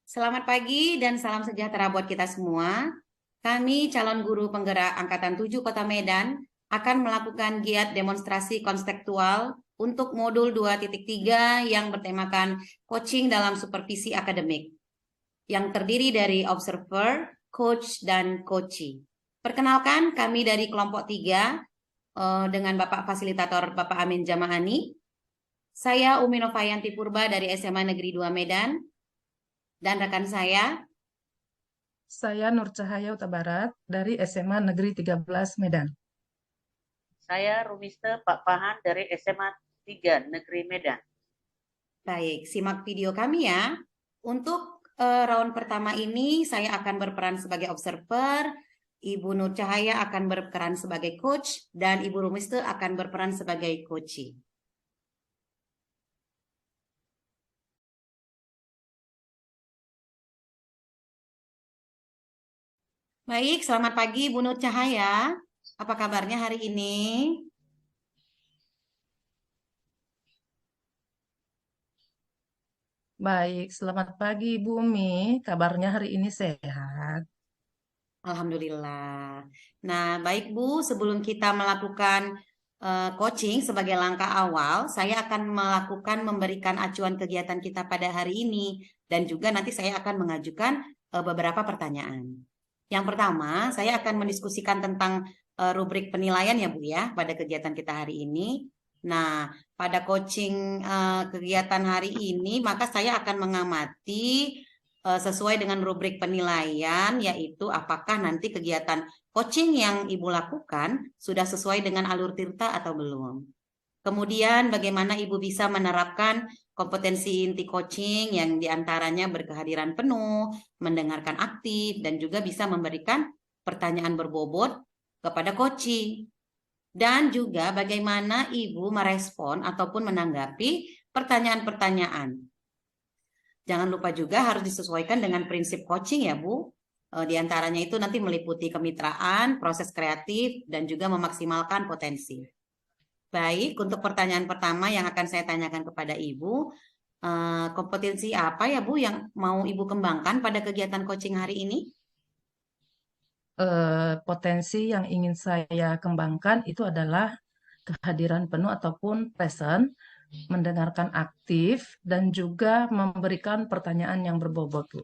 Selamat pagi dan salam sejahtera buat kita semua. Kami calon guru penggerak Angkatan 7 Kota Medan akan melakukan giat demonstrasi konstektual untuk modul 2.3 yang bertemakan coaching dalam supervisi akademik yang terdiri dari observer, coach, dan coachee. Perkenalkan, kami dari kelompok 3 dengan Bapak Fasilitator Bapak Amin Jamaani. Saya Umi Novayanti Purba dari SMA Negeri 2 Medan dan rekan saya Saya Nur Cahaya Utabarat dari SMA Negeri 13 Medan. Saya Rumiste Pak Pahan dari SMA 3 Negeri Medan. Baik, simak video kami ya. Untuk round pertama ini saya akan berperan sebagai observer, Ibu Nur Cahaya akan berperan sebagai coach, dan Ibu Rumiste akan berperan sebagai coachee. Baik, selamat pagi Bu Nur Cahaya. Apa kabarnya hari ini? Baik, selamat pagi Ibu Umi. Kabarnya hari ini sehat. Alhamdulillah. Nah, baik Bu, sebelum kita melakukan coaching sebagai langkah awal, saya akan memberikan acuan kegiatan kita pada hari ini dan juga nanti saya akan mengajukan beberapa pertanyaan. Yang pertama, saya akan mendiskusikan tentang rubrik penilaian ya Bu ya pada kegiatan kita hari ini. Nah, pada coaching kegiatan hari ini, maka saya akan mengamati sesuai dengan rubrik penilaian, yaitu apakah nanti kegiatan coaching yang Ibu lakukan sudah sesuai dengan alur tirta atau belum. Kemudian bagaimana Ibu bisa menerapkan kompetensi inti coaching yang diantaranya berkehadiran penuh, mendengarkan aktif, dan juga bisa memberikan pertanyaan berbobot kepada coaching. Dan juga bagaimana Ibu merespon ataupun menanggapi pertanyaan-pertanyaan. Jangan lupa juga harus disesuaikan dengan prinsip coaching ya Bu. Di antaranya itu nanti meliputi kemitraan, proses kreatif, dan juga memaksimalkan potensi. Baik, untuk pertanyaan pertama yang akan saya tanyakan kepada Ibu, kompetensi apa ya Bu yang mau Ibu kembangkan pada kegiatan coaching hari ini? Potensi yang ingin saya kembangkan itu adalah kehadiran penuh ataupun present, mendengarkan aktif, dan juga memberikan pertanyaan yang berbobot, Bu.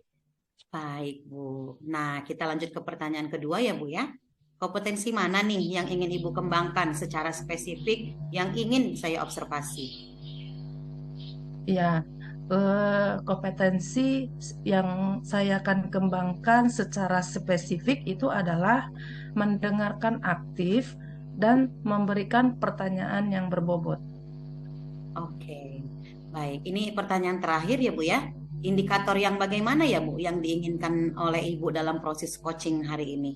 Baik Bu. Nah, kita lanjut ke pertanyaan kedua ya Bu ya. Kompetensi mana nih yang ingin Ibu kembangkan secara spesifik yang ingin saya observasi? Ya, kompetensi yang saya akan kembangkan secara spesifik itu adalah mendengarkan aktif dan memberikan pertanyaan yang berbobot. Oke, baik. Ini pertanyaan terakhir ya Bu ya. Indikator yang bagaimana ya Bu yang diinginkan oleh Ibu dalam proses coaching hari ini?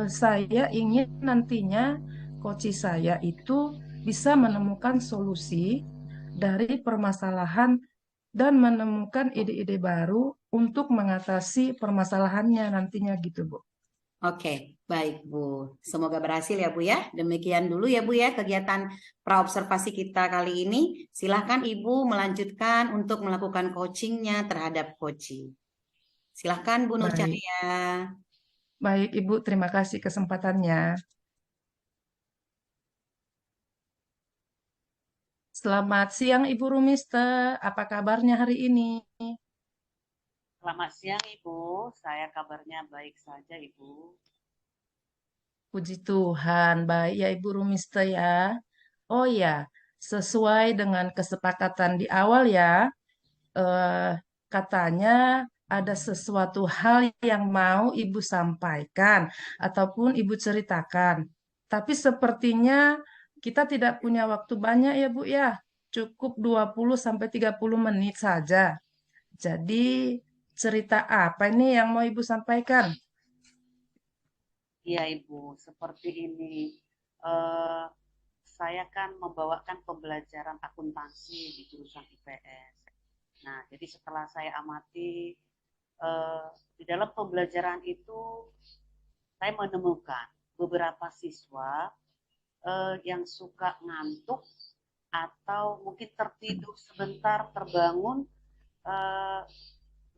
Saya ingin nantinya coach saya itu bisa menemukan solusi dari permasalahan dan menemukan ide-ide baru untuk mengatasi permasalahannya nantinya gitu, Bu. Oke, baik Bu. Semoga berhasil ya Bu ya. Demikian dulu ya Bu ya kegiatan praobservasi kita kali ini. Silahkan Ibu melanjutkan untuk melakukan coachingnya terhadap coaching. Silahkan Bu Nur Baik, Cahaya. baik Ibu, terima kasih kesempatannya. Selamat siang Ibu Rumiste, apa kabarnya hari ini? Selamat siang Ibu, saya kabarnya baik saja Ibu. Puji Tuhan, baik ya Ibu Rumiste ya. Oh ya, sesuai dengan kesepakatan di awal ya, eh, katanya ada sesuatu hal yang mau Ibu sampaikan ataupun Ibu ceritakan. Tapi sepertinya kita tidak punya waktu banyak ya Bu ya. Cukup 20 sampai 30 menit saja. Jadi cerita apa ini yang mau Ibu sampaikan? Iya Ibu, seperti ini. Eh, saya kan membawakan pembelajaran akuntansi di jurusan IPS. Nah, jadi setelah saya amati eh, di dalam pembelajaran itu, saya menemukan beberapa siswa yang suka ngantuk atau mungkin tertidur sebentar terbangun eh,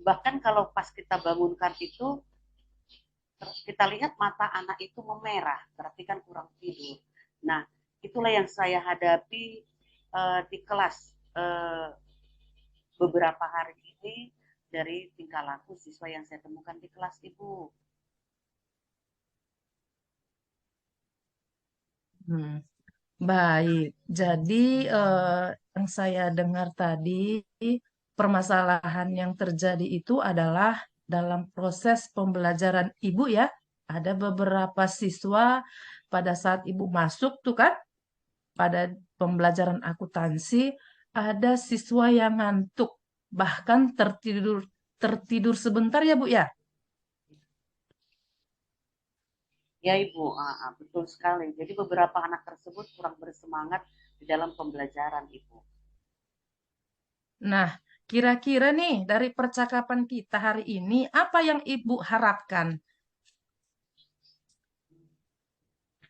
bahkan kalau pas kita bangunkan itu kita lihat mata anak itu memerah, berarti kan kurang tidur. Nah, itulah yang saya hadapi di kelas beberapa hari ini dari tingkah laku siswa yang saya temukan di kelas, Ibu. Hmm, baik. Jadi yang saya dengar tadi, permasalahan yang terjadi itu adalah dalam proses pembelajaran Ibu ya. Ada beberapa siswa pada saat Ibu masuk tuh kan, pada pembelajaran akuntansi, ada siswa yang ngantuk, bahkan tertidur tertidur sebentar ya Bu ya. Ya Ibu, betul sekali. Jadi beberapa anak tersebut kurang bersemangat di dalam pembelajaran Ibu. Nah, kira-kira nih dari percakapan kita hari ini, apa yang Ibu harapkan?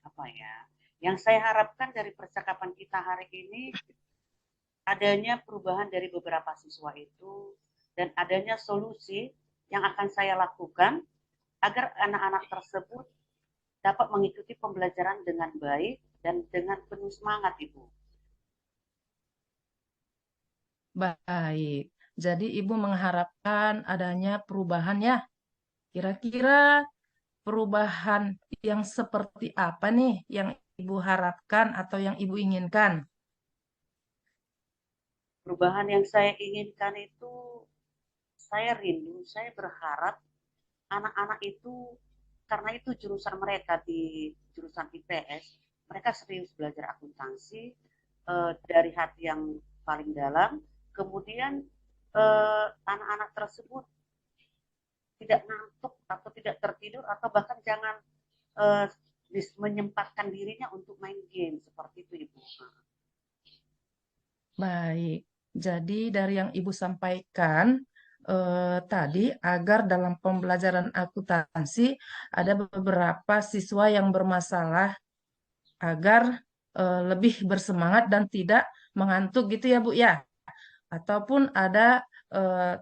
Apa ya? Yang saya harapkan dari percakapan kita hari ini adanya perubahan dari beberapa siswa itu dan adanya solusi yang akan saya lakukan agar anak-anak tersebut dapat mengikuti pembelajaran dengan baik dan dengan penuh semangat, Ibu. Baik, jadi Ibu mengharapkan adanya perubahan ya. Kira-kira perubahan yang seperti apa nih yang Ibu harapkan atau yang Ibu inginkan? Perubahan yang saya inginkan itu saya rindu, saya berharap anak-anak itu karena itu jurusan mereka di jurusan IPS, mereka serius belajar akuntansi dari hati yang paling dalam. Kemudian anak-anak tersebut tidak ngantuk atau tidak tertidur atau bahkan jangan eh, menyempatkan dirinya untuk main game seperti itu Ibu. Baik, jadi dari yang Ibu sampaikan tadi agar dalam pembelajaran akuntansi ada beberapa siswa yang bermasalah agar lebih bersemangat dan tidak mengantuk gitu ya Bu ya. Ataupun eh,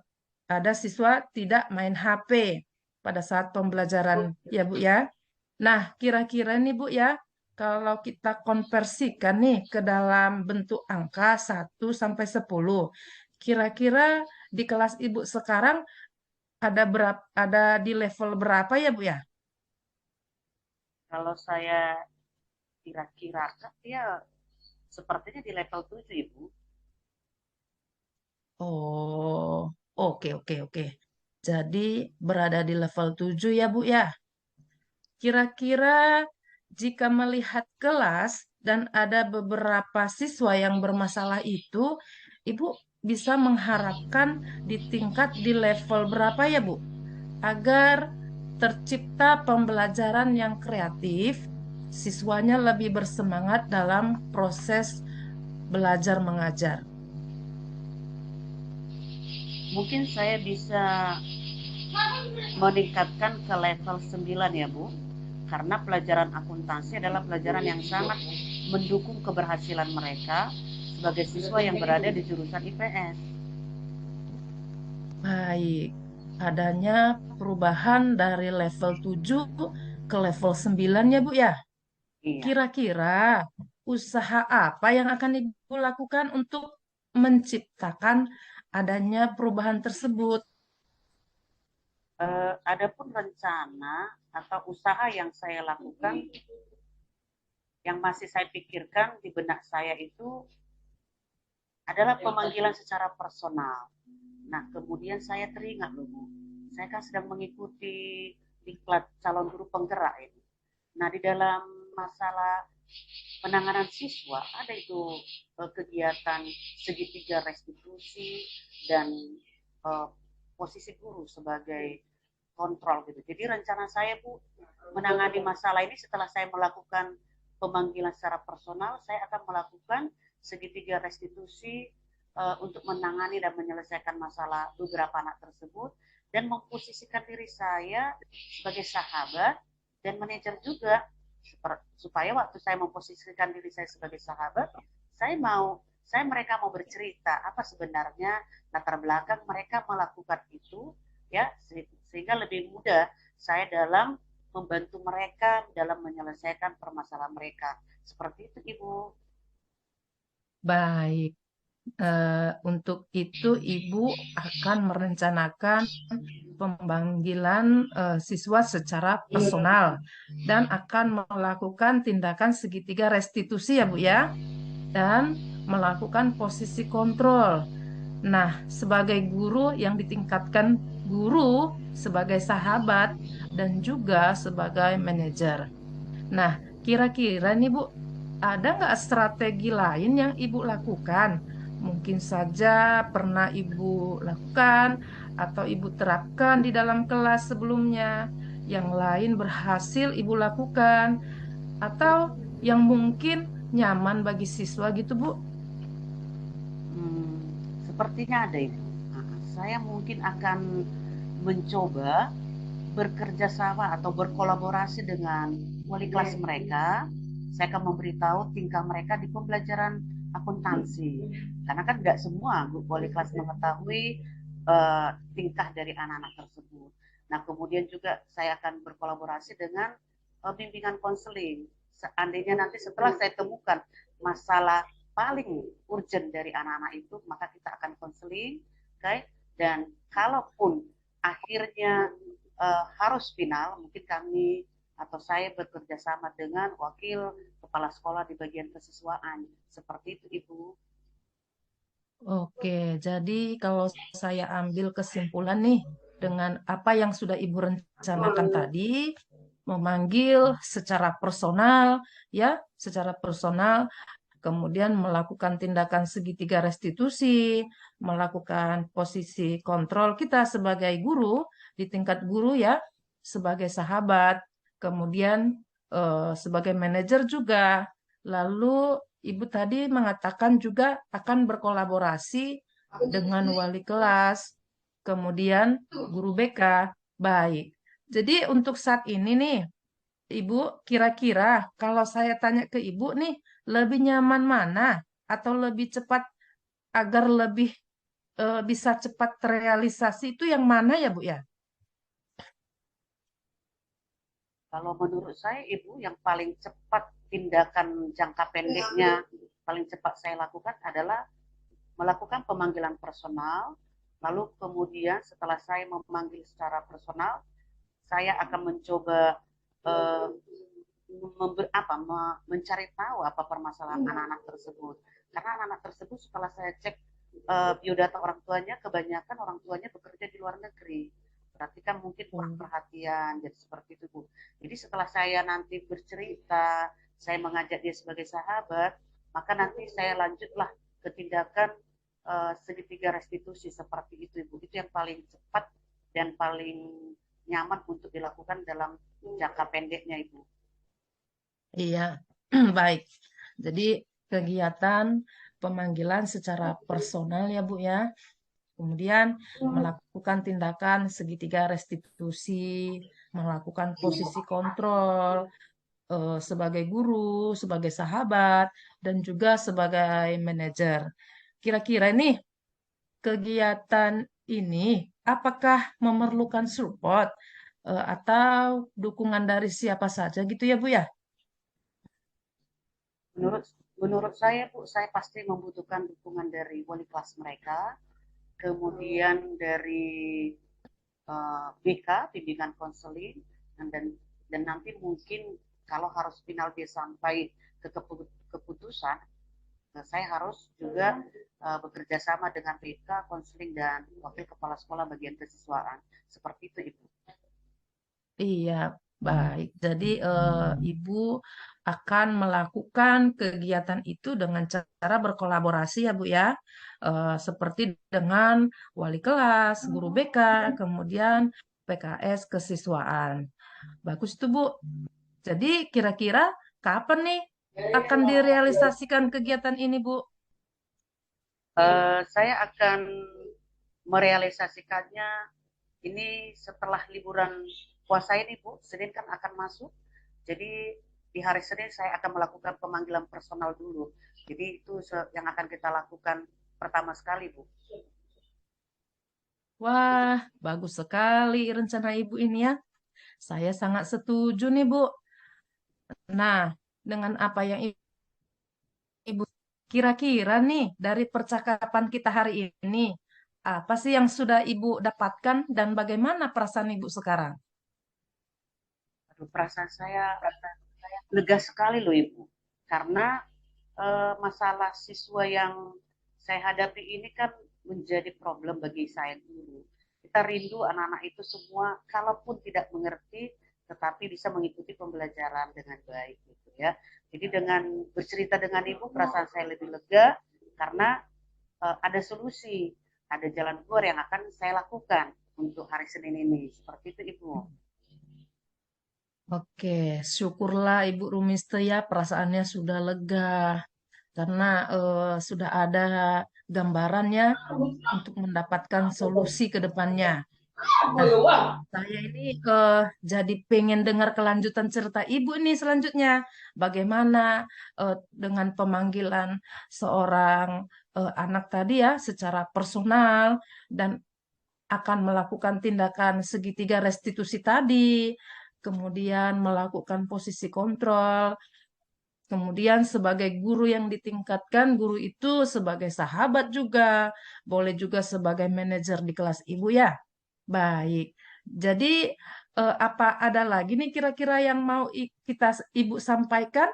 ada siswa tidak main HP pada saat pembelajaran ya Bu ya. Nah, kira-kira nih Bu ya, kalau kita konversikan nih ke dalam bentuk angka 1 sampai 10, kira-kira di kelas Ibu sekarang ada di level berapa ya Bu ya? Kalau saya kira-kira ya sepertinya di level 7 Ibu. Oh, oke oke oke. Jadi berada di level 7 ya Bu ya. Kira-kira jika melihat kelas dan ada beberapa siswa yang bermasalah itu, Ibu bisa mengharapkan di tingkat di level berapa ya, Bu? Agar tercipta pembelajaran yang kreatif, siswanya lebih bersemangat dalam proses belajar mengajar. Mungkin saya bisa meningkatkan ke level 9 ya Bu. Karena pelajaran akuntansi adalah pelajaran yang sangat mendukung keberhasilan mereka sebagai siswa yang berada di jurusan IPS. Baik, adanya perubahan dari level 7 ke level 9 ya, Bu ya. Iya. Kira-kira usaha apa yang akan Ibu lakukan untuk menciptakan adanya perubahan tersebut? Adapun rencana atau usaha yang saya lakukan, yang masih saya pikirkan di benak saya itu adalah pemanggilan secara personal. Nah, kemudian saya teringat loh Bu, saya kan sedang mengikuti diklat calon guru penggerak ini. Nah, di dalam masalah penanganan siswa ada itu kegiatan segitiga restitusi dan eh, posisi guru sebagai kontrol gitu. Jadi rencana saya Bu menangani masalah ini setelah saya melakukan pemanggilan secara personal, saya akan melakukan segitiga restitusi untuk menangani dan menyelesaikan masalah beberapa anak tersebut dan memposisikan diri saya sebagai sahabat dan manajer juga supaya waktu saya memposisikan diri saya sebagai sahabat, saya mau mereka mau bercerita apa sebenarnya latar belakang mereka melakukan itu, ya, sehingga lebih mudah saya dalam membantu mereka dalam menyelesaikan permasalahan mereka. Seperti itu, Ibu. Baik. Untuk itu Ibu akan merencanakan pemanggilan siswa secara personal dan akan melakukan tindakan segitiga restitusi ya Bu ya, dan melakukan posisi kontrol. Nah, sebagai guru yang ditingkatkan, guru sebagai sahabat dan juga sebagai manajer. Nah, kira-kira nih Bu, ada nggak strategi lain yang Ibu lakukan? Mungkin saja pernah Ibu lakukan atau Ibu terapkan di dalam kelas sebelumnya. Yang lain berhasil Ibu lakukan atau yang mungkin nyaman bagi siswa gitu Bu? Hmm, sepertinya ada, Ibu. Nah, saya mungkin akan mencoba bekerja sama atau berkolaborasi dengan wali kelas mereka. Saya akan memberitahu tingkah mereka di pembelajaran akuntansi. Karena kan tidak semua wali kelas mengetahui tingkah dari anak-anak tersebut. Nah, kemudian juga saya akan berkolaborasi dengan bimbingan konseling. Seandainya nanti setelah saya temukan masalah paling urgent dari anak-anak itu, maka kita akan konseling, okay? Dan kalaupun akhirnya harus final, mungkin kami atau saya bekerja sama dengan wakil kepala sekolah di bagian kesiswaan. Seperti itu, Ibu. Oke, jadi kalau saya ambil kesimpulan nih dengan apa yang sudah Ibu rencanakan tadi, memanggil secara personal, ya, secara personal, kemudian melakukan tindakan segitiga restitusi, melakukan posisi kontrol kita sebagai guru di tingkat guru ya, sebagai sahabat, kemudian sebagai manajer juga. Lalu Ibu tadi mengatakan juga akan berkolaborasi dengan wali kelas, kemudian guru BK. Baik. Jadi untuk saat ini nih, Ibu, kira-kira kalau saya tanya ke Ibu nih, lebih nyaman mana atau lebih cepat agar lebih bisa cepat terrealisasi itu yang mana ya Bu ya? Kalau menurut saya, Ibu, yang paling cepat tindakan jangka pendeknya paling cepat saya lakukan adalah melakukan pemanggilan personal. Lalu kemudian setelah saya memanggil secara personal, saya akan mencoba eh, mencari tahu apa permasalahan anak-anak tersebut. Karena anak-anak tersebut setelah saya cek biodata orang tuanya, kebanyakan orang tuanya bekerja di luar negeri. Berarti kan mungkin kurang perhatian, jadi seperti itu, Bu. Jadi setelah saya nanti bercerita, saya mengajak dia sebagai sahabat, maka nanti saya lanjutlah ke tindakan segitiga restitusi seperti itu, Ibu. Itu yang paling cepat dan paling nyaman untuk dilakukan dalam jangka pendeknya, Ibu. Iya, baik. Jadi kegiatan pemanggilan secara personal ya Bu ya. Kemudian melakukan tindakan segitiga restitusi, melakukan posisi kontrol sebagai guru, sebagai sahabat, dan juga sebagai manajer. Kira-kira nih kegiatan ini apakah memerlukan support atau dukungan dari siapa saja gitu ya Bu ya? Menurut menurut saya, Bu, saya pasti membutuhkan dukungan dari wali kelas mereka, kemudian dari BK, bimbingan konseling, dan nanti mungkin kalau harus final dia sampai ke keputusan, saya harus juga bekerja sama dengan BK, konseling, dan wakil kepala sekolah bagian kesiswaan. Seperti itu, Ibu. Iya, baik. Jadi Ibu akan melakukan kegiatan itu dengan cara berkolaborasi ya Bu ya, seperti dengan wali kelas, guru BK, kemudian PKS kesiswaan. Bagus tuh Bu. Jadi kira-kira kapan nih akan direalisasikan kegiatan ini Bu? Saya akan merealisasikannya ini setelah liburan puasa ini, Bu. Senin kan akan masuk. Jadi di hari Senin saya akan melakukan pemanggilan personal dulu. Jadi itu yang akan kita lakukan pertama sekali, Bu. Wah, bagus sekali rencana Ibu ini ya. Saya sangat setuju nih, Bu. Nah, dengan apa yang Ibu kira-kira nih dari percakapan kita hari ini, apa sih yang sudah Ibu dapatkan dan bagaimana perasaan Ibu sekarang? Aduh, perasaan saya lega sekali loh Ibu. Karena masalah siswa yang saya hadapi ini kan menjadi problem bagi saya guru. Kita rindu anak-anak itu semua, kalaupun tidak mengerti, tetapi bisa mengikuti pembelajaran dengan baik gitu ya. Jadi dengan bercerita dengan Ibu, perasaan saya lebih lega karena ada solusi, ada jalan keluar yang akan saya lakukan untuk hari Senin ini. Seperti itu Ibu. Oke, syukurlah Ibu Rumiste ya perasaannya sudah lega karena sudah ada gambarannya untuk mendapatkan solusi ke depannya. Nah, saya ini jadi pengen dengar kelanjutan cerita Ibu nih selanjutnya. Bagaimana dengan pemanggilan seorang anak tadi ya secara personal dan akan melakukan tindakan segitiga restitusi tadi, kemudian melakukan posisi kontrol, kemudian sebagai guru yang ditingkatkan, guru itu sebagai sahabat juga, boleh juga sebagai manajer di kelas Ibu ya. Baik. Jadi apa ada lagi nih kira-kira yang mau Ibu sampaikan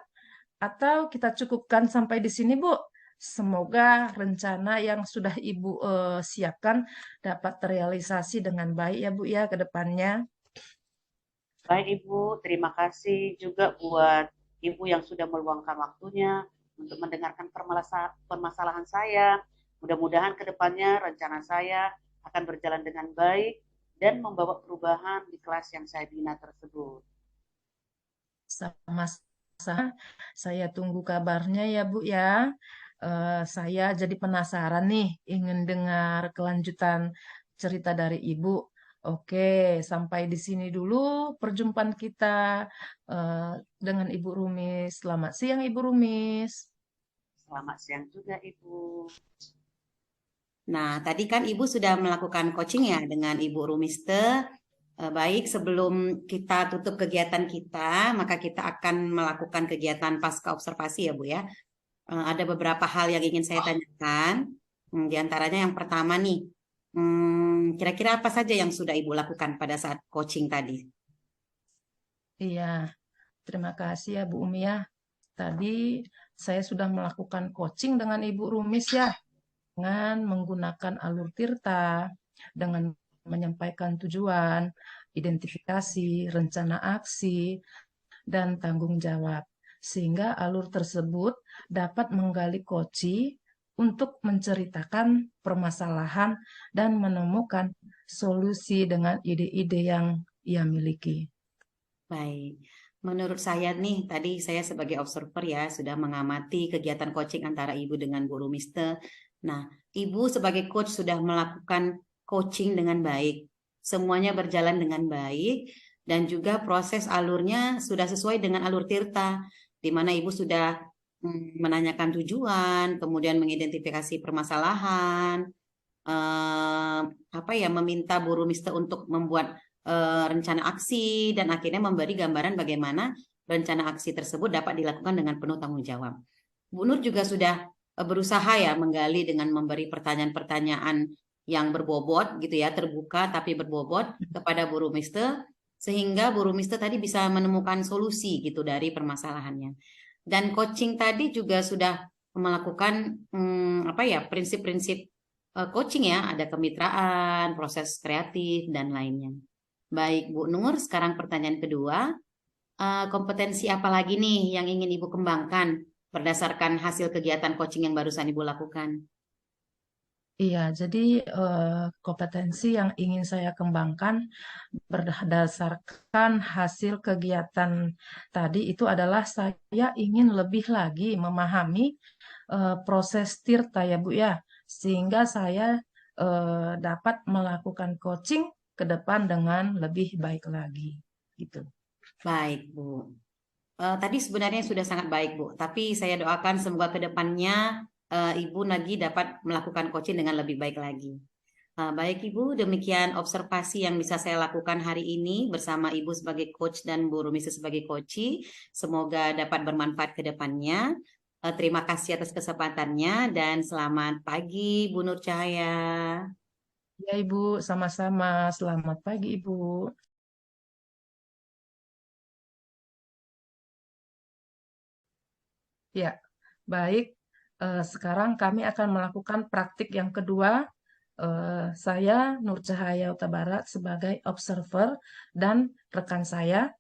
atau kita cukupkan sampai di sini, Bu? Semoga rencana yang sudah Ibu siapkan dapat terrealisasi dengan baik ya, Bu ya ke depannya. Baik Ibu, terima kasih juga buat Ibu yang sudah meluangkan waktunya untuk mendengarkan permasalahan saya. Mudah-mudahan ke depannya rencana saya akan berjalan dengan baik dan membawa perubahan di kelas yang saya bina tersebut. Sama-sama, saya tunggu kabarnya ya, Bu ya. Saya jadi penasaran nih, ingin dengar kelanjutan cerita dari Ibu. Oke, sampai di sini dulu perjumpaan kita eh, dengan Ibu Rumis. Selamat siang, Ibu Rumis. Selamat siang juga Ibu. Nah, tadi kan Ibu sudah melakukan coaching ya dengan Ibu Rumiste. Baik, sebelum kita tutup kegiatan kita, maka kita akan melakukan kegiatan pasca observasi ya Bu ya. Ada beberapa hal yang ingin saya tanyakan. Di antaranya yang pertama nih, kira-kira apa saja yang sudah Ibu lakukan pada saat coaching tadi? Iya, terima kasih ya Bu Umi ya. Tadi saya sudah melakukan coaching dengan Ibu Rumis ya, dengan menggunakan alur tirta, dengan menyampaikan tujuan, identifikasi, rencana aksi, dan tanggung jawab. Sehingga alur tersebut dapat menggali koci untuk menceritakan permasalahan dan menemukan solusi dengan ide-ide yang ia miliki. Baik, menurut saya nih, tadi saya sebagai observer ya, sudah mengamati kegiatan coaching antara Ibu dengan Guru Mister. Nah, Ibu sebagai coach sudah melakukan coaching dengan baik. Semuanya berjalan dengan baik dan juga proses alurnya sudah sesuai dengan alur Tirta, di mana Ibu sudah menanyakan tujuan, kemudian mengidentifikasi permasalahan, apa ya, meminta Guru Mister untuk membuat rencana aksi dan akhirnya memberi gambaran bagaimana rencana aksi tersebut dapat dilakukan dengan penuh tanggung jawab. Bu Nur juga sudah berusaha ya menggali dengan memberi pertanyaan-pertanyaan yang berbobot gitu ya, terbuka tapi berbobot kepada Bu Rumiste sehingga Bu Rumiste tadi bisa menemukan solusi gitu dari permasalahannya. Dan coaching tadi juga sudah melakukan apa ya, prinsip-prinsip coaching ya, ada kemitraan, proses kreatif dan lainnya. Baik, Bu Nur, sekarang pertanyaan kedua. Kompetensi apa lagi nih yang ingin Ibu kembangkan berdasarkan hasil kegiatan coaching yang barusan Ibu lakukan? Iya, jadi kompetensi yang ingin saya kembangkan berdasarkan hasil kegiatan tadi itu adalah saya ingin lebih lagi memahami proses tirta ya Bu ya, sehingga saya dapat melakukan coaching ke depan dengan lebih baik lagi gitu. Baik, Bu. Tadi sebenarnya sudah sangat baik, Bu. Tapi saya doakan semoga ke depannya Ibu lagi dapat melakukan coaching dengan lebih baik lagi. Baik Ibu, demikian observasi yang bisa saya lakukan hari ini bersama Ibu sebagai coach dan Bu Rumisa sebagai coach. Semoga dapat bermanfaat ke depannya. Terima kasih atas kesempatannya dan selamat pagi Bu Nur Cahaya. Ya Ibu, sama-sama. Selamat pagi Ibu. Ya, baik. Sekarang kami akan melakukan praktik yang kedua. Saya Nur Cahaya Huta Barat sebagai observer dan rekan saya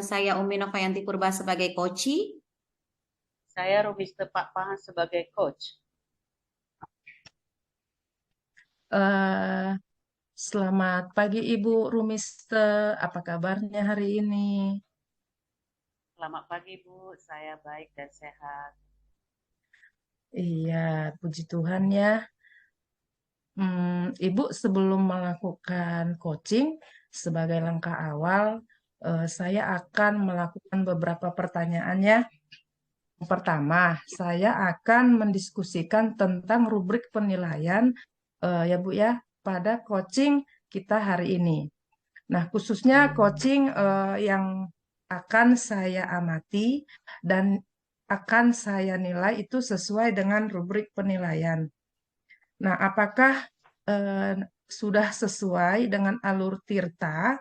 Saya Umi Novayanti Purba sebagai coach. Saya Rumiste Pak Pahan sebagai coach. eh, selamat pagi Ibu Rumiste, apa kabarnya hari ini? Selamat pagi Bu, saya baik dan sehat. Iya, puji Tuhan ya. Ibu sebelum melakukan coaching sebagai langkah awal, saya akan melakukan beberapa pertanyaan ya. Yang pertama, saya akan mendiskusikan tentang rubrik penilaian ya Bu ya pada coaching kita hari ini. Nah, khususnya coaching yang akan saya amati dan akan saya nilai itu sesuai dengan rubrik penilaian. Nah, apakah eh, sudah sesuai dengan alur Tirta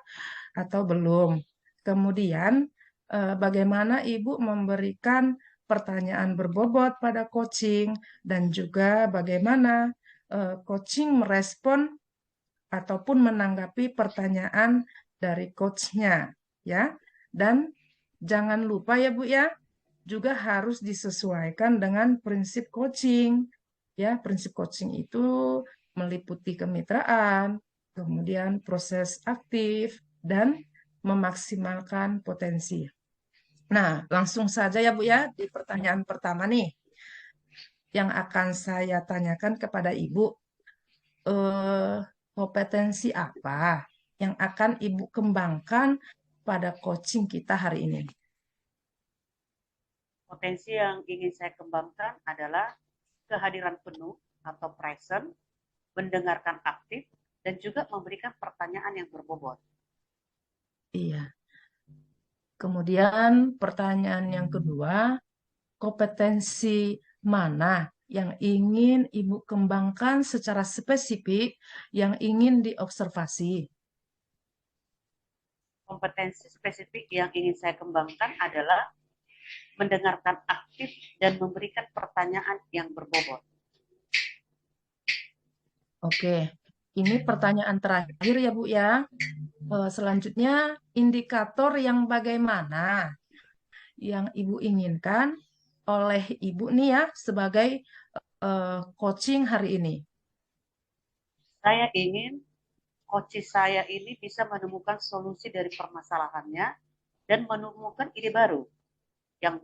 atau belum? Kemudian, bagaimana Ibu memberikan pertanyaan berbobot pada coaching dan juga bagaimana coaching merespon ataupun menanggapi pertanyaan dari coachnya, ya. Dan jangan lupa ya Bu ya, juga harus disesuaikan dengan prinsip coaching. Ya, prinsip coaching itu meliputi kemitraan, kemudian proses aktif, dan memaksimalkan potensi. Nah, langsung saja ya Bu ya, di pertanyaan pertama nih, yang akan saya tanyakan kepada Ibu, eh, kompetensi apa yang akan Ibu kembangkan pada coaching kita hari ini? Potensi yang ingin saya kembangkan adalah kehadiran penuh atau present, mendengarkan aktif, dan juga memberikan pertanyaan yang berbobot. Iya. Kemudian pertanyaan yang kedua, kompetensi mana yang ingin Ibu kembangkan secara spesifik yang ingin diobservasi? Kompetensi spesifik yang ingin saya kembangkan adalah mendengarkan aktif dan memberikan pertanyaan yang berbobot. Oke, ini pertanyaan terakhir ya Bu ya. Selanjutnya, indikator yang bagaimana yang Ibu inginkan oleh Ibu nih ya sebagai coaching hari ini? Saya ingin coach saya ini bisa menemukan solusi dari permasalahannya dan menemukan ide baru yang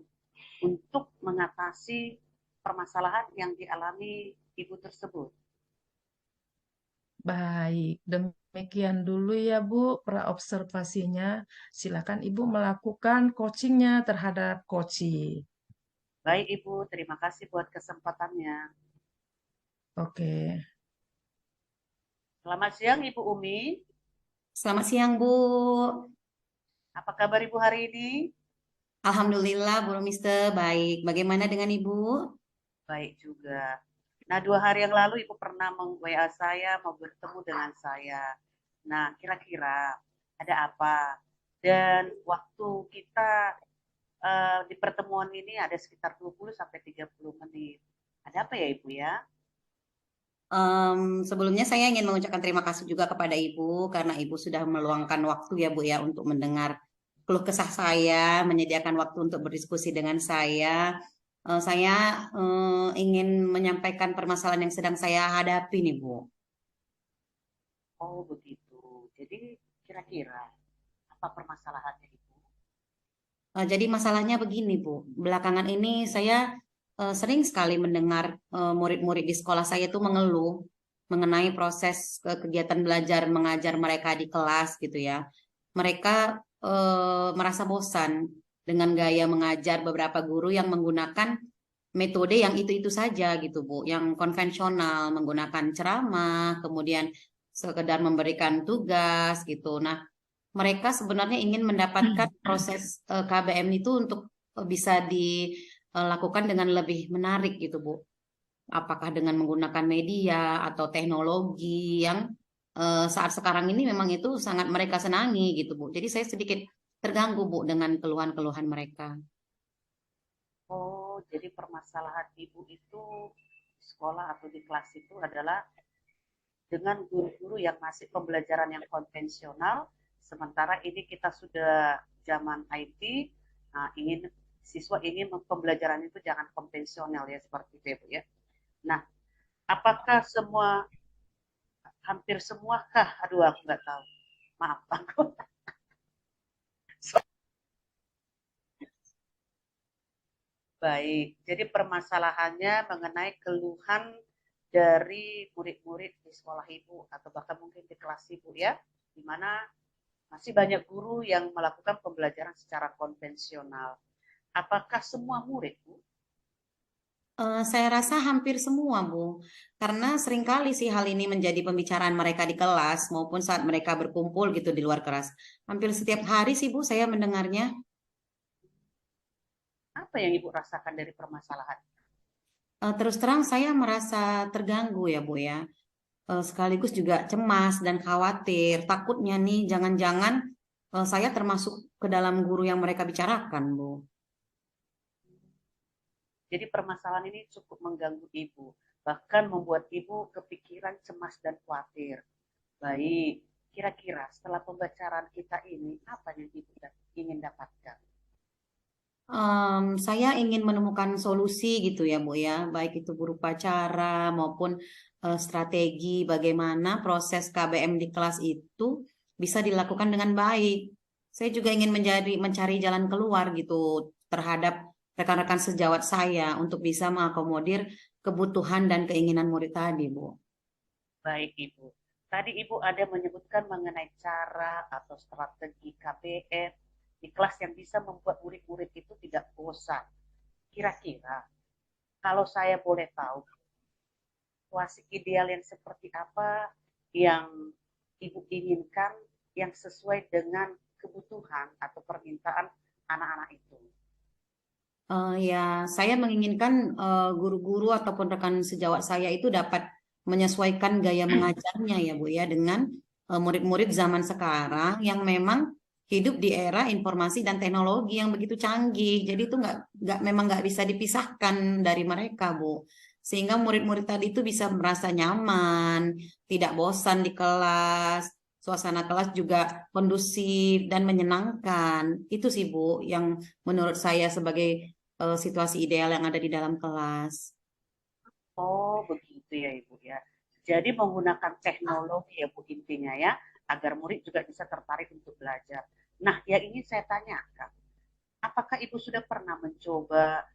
untuk mengatasi permasalahan yang dialami ibu tersebut. Baik, demikian dulu ya Bu praobservasinya. Silakan Ibu melakukan coachingnya terhadap coaching. Baik Ibu, terima kasih buat kesempatannya. Oke, Selamat siang Ibu Umi. Selamat siang Bu. Apa kabar Ibu hari ini? Alhamdulillah Bu Rumiste baik. Bagaimana dengan Ibu? Baik juga. Nah, 2 hari yang lalu Ibu pernah meng-WA saya mau bertemu dengan saya. Nah, kira-kira ada apa? Dan waktu kita di pertemuan ini ada sekitar 20 sampai 30 menit. Ada apa ya Ibu ya? Sebelumnya saya ingin mengucapkan terima kasih juga kepada Ibu karena Ibu sudah meluangkan waktu ya Bu ya untuk mendengar keluh kesah saya, menyediakan waktu untuk berdiskusi dengan saya. Saya ingin menyampaikan permasalahan yang sedang saya hadapi nih Bu. Oh begitu. Jadi kira-kira apa permasalahannya Ibu? Jadi masalahnya begini Bu, belakangan ini saya sering sekali mendengar murid-murid di sekolah saya itu mengeluh mengenai proses kegiatan belajar mengajar mereka di kelas gitu ya. Mereka merasa bosan dengan gaya mengajar beberapa guru yang menggunakan metode yang itu-itu saja gitu Bu, yang konvensional, menggunakan ceramah, kemudian sekedar memberikan tugas gitu. Nah, mereka sebenarnya ingin mendapatkan proses KBM itu untuk bisa dilakukan dengan lebih menarik gitu Bu. Apakah dengan menggunakan media atau teknologi yang saat sekarang ini memang itu sangat mereka senangi gitu Bu. Jadi saya sedikit terganggu Bu dengan keluhan-keluhan mereka. Oh, jadi permasalahan ibu itu di sekolah atau di kelas itu adalah dengan guru-guru yang masih pembelajaran yang konvensional, sementara ini kita sudah zaman IT, nah ingin siswa ingin pembelajaran itu jangan konvensional ya seperti itu ya Bu ya. Nah, apakah hampir semua kah? Aduh, aku nggak tahu. Maaf, aku. Baik, jadi permasalahannya mengenai keluhan dari murid-murid di sekolah ibu atau bahkan mungkin di kelas ibu ya, di mana masih banyak guru yang melakukan pembelajaran secara konvensional. Apakah semua murid, Bu? Saya rasa hampir semua, Bu. Karena seringkali sih hal ini menjadi pembicaraan mereka di kelas maupun saat mereka berkumpul gitu di luar kelas. Hampir setiap hari sih, Bu, saya mendengarnya. Apa yang Ibu rasakan dari permasalahan? Terus terang saya merasa terganggu ya, Bu ya. Sekaligus juga cemas dan khawatir. Takutnya nih jangan-jangan saya termasuk ke dalam guru yang mereka bicarakan, Bu. Jadi permasalahan ini cukup mengganggu Ibu, bahkan membuat Ibu kepikiran cemas dan khawatir. Baik, kira-kira setelah pembicaraan kita ini, apa yang Ibu ingin dapatkan? Saya ingin menemukan solusi gitu ya, Bu ya, baik itu berupa cara maupun strategi bagaimana proses KBM di kelas itu bisa dilakukan dengan baik. Saya juga ingin mencari jalan keluar gitu terhadap rekan-rekan sejawat saya untuk bisa mengakomodir kebutuhan dan keinginan murid tadi, Bu. Baik, Ibu. Tadi Ibu ada menyebutkan mengenai cara atau strategi KBM di kelas yang bisa membuat murid-murid itu tidak bosan. Kira-kira, kalau saya boleh tahu, situasi ideal yang seperti apa yang Ibu inginkan yang sesuai dengan kebutuhan atau permintaan anak-anak itu? Ya, saya menginginkan guru-guru ataupun rekan sejawat saya itu dapat menyesuaikan gaya mengajarnya ya Bu ya dengan murid-murid zaman sekarang yang memang hidup di era informasi dan teknologi yang begitu canggih. Jadi itu memang nggak bisa dipisahkan dari mereka Bu. Sehingga murid-murid tadi itu bisa merasa nyaman, tidak bosan di kelas, suasana kelas juga kondusif dan menyenangkan. Itu sih Bu yang menurut saya sebagai situasi ideal yang ada di dalam kelas. Oh, begitu ya Ibu ya. Jadi menggunakan teknologi ya Bu intinya ya, agar murid juga bisa tertarik untuk belajar. Nah, yang ingin saya tanyakan, apakah Ibu sudah pernah mencoba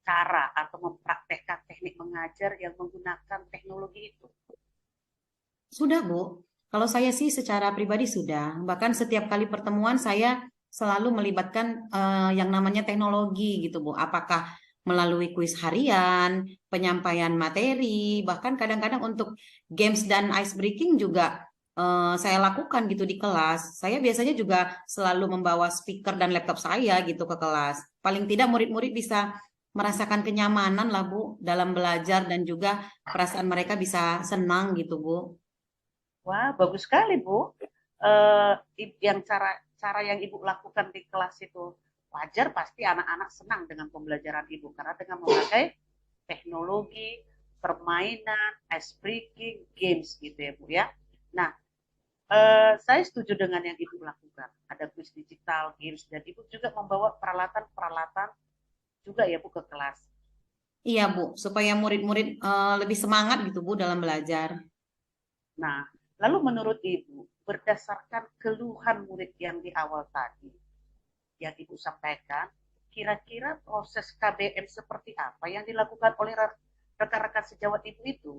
cara atau mempraktekkan teknik mengajar yang menggunakan teknologi itu? Sudah, Bu. Kalau saya sih secara pribadi sudah. Bahkan setiap kali pertemuan saya selalu melibatkan yang namanya teknologi gitu, Bu. Apakah melalui kuis harian, penyampaian materi, bahkan kadang-kadang untuk games dan ice breaking juga saya lakukan gitu di kelas. Saya biasanya juga selalu membawa speaker dan laptop saya gitu ke kelas. Paling tidak murid-murid bisa merasakan kenyamanan lah, Bu, dalam belajar dan juga perasaan mereka bisa senang gitu, Bu. Wah, bagus sekali Bu. Yang cara yang Ibu lakukan di kelas itu wajar, pasti anak-anak senang dengan pembelajaran Ibu karena dengan memakai teknologi, permainan, ice breaking, games gitu ya Bu ya. Nah, saya setuju dengan yang Ibu lakukan. Ada kuis digital, games, dan Ibu juga membawa peralatan-peralatan juga ya Bu ke kelas. Iya, Bu, supaya murid-murid lebih semangat gitu, Bu, dalam belajar. Nah, lalu menurut Ibu, berdasarkan keluhan murid yang di awal tadi, yang Ibu sampaikan, kira-kira proses KBM seperti apa yang dilakukan oleh rekan-rekan sejawat Ibu itu?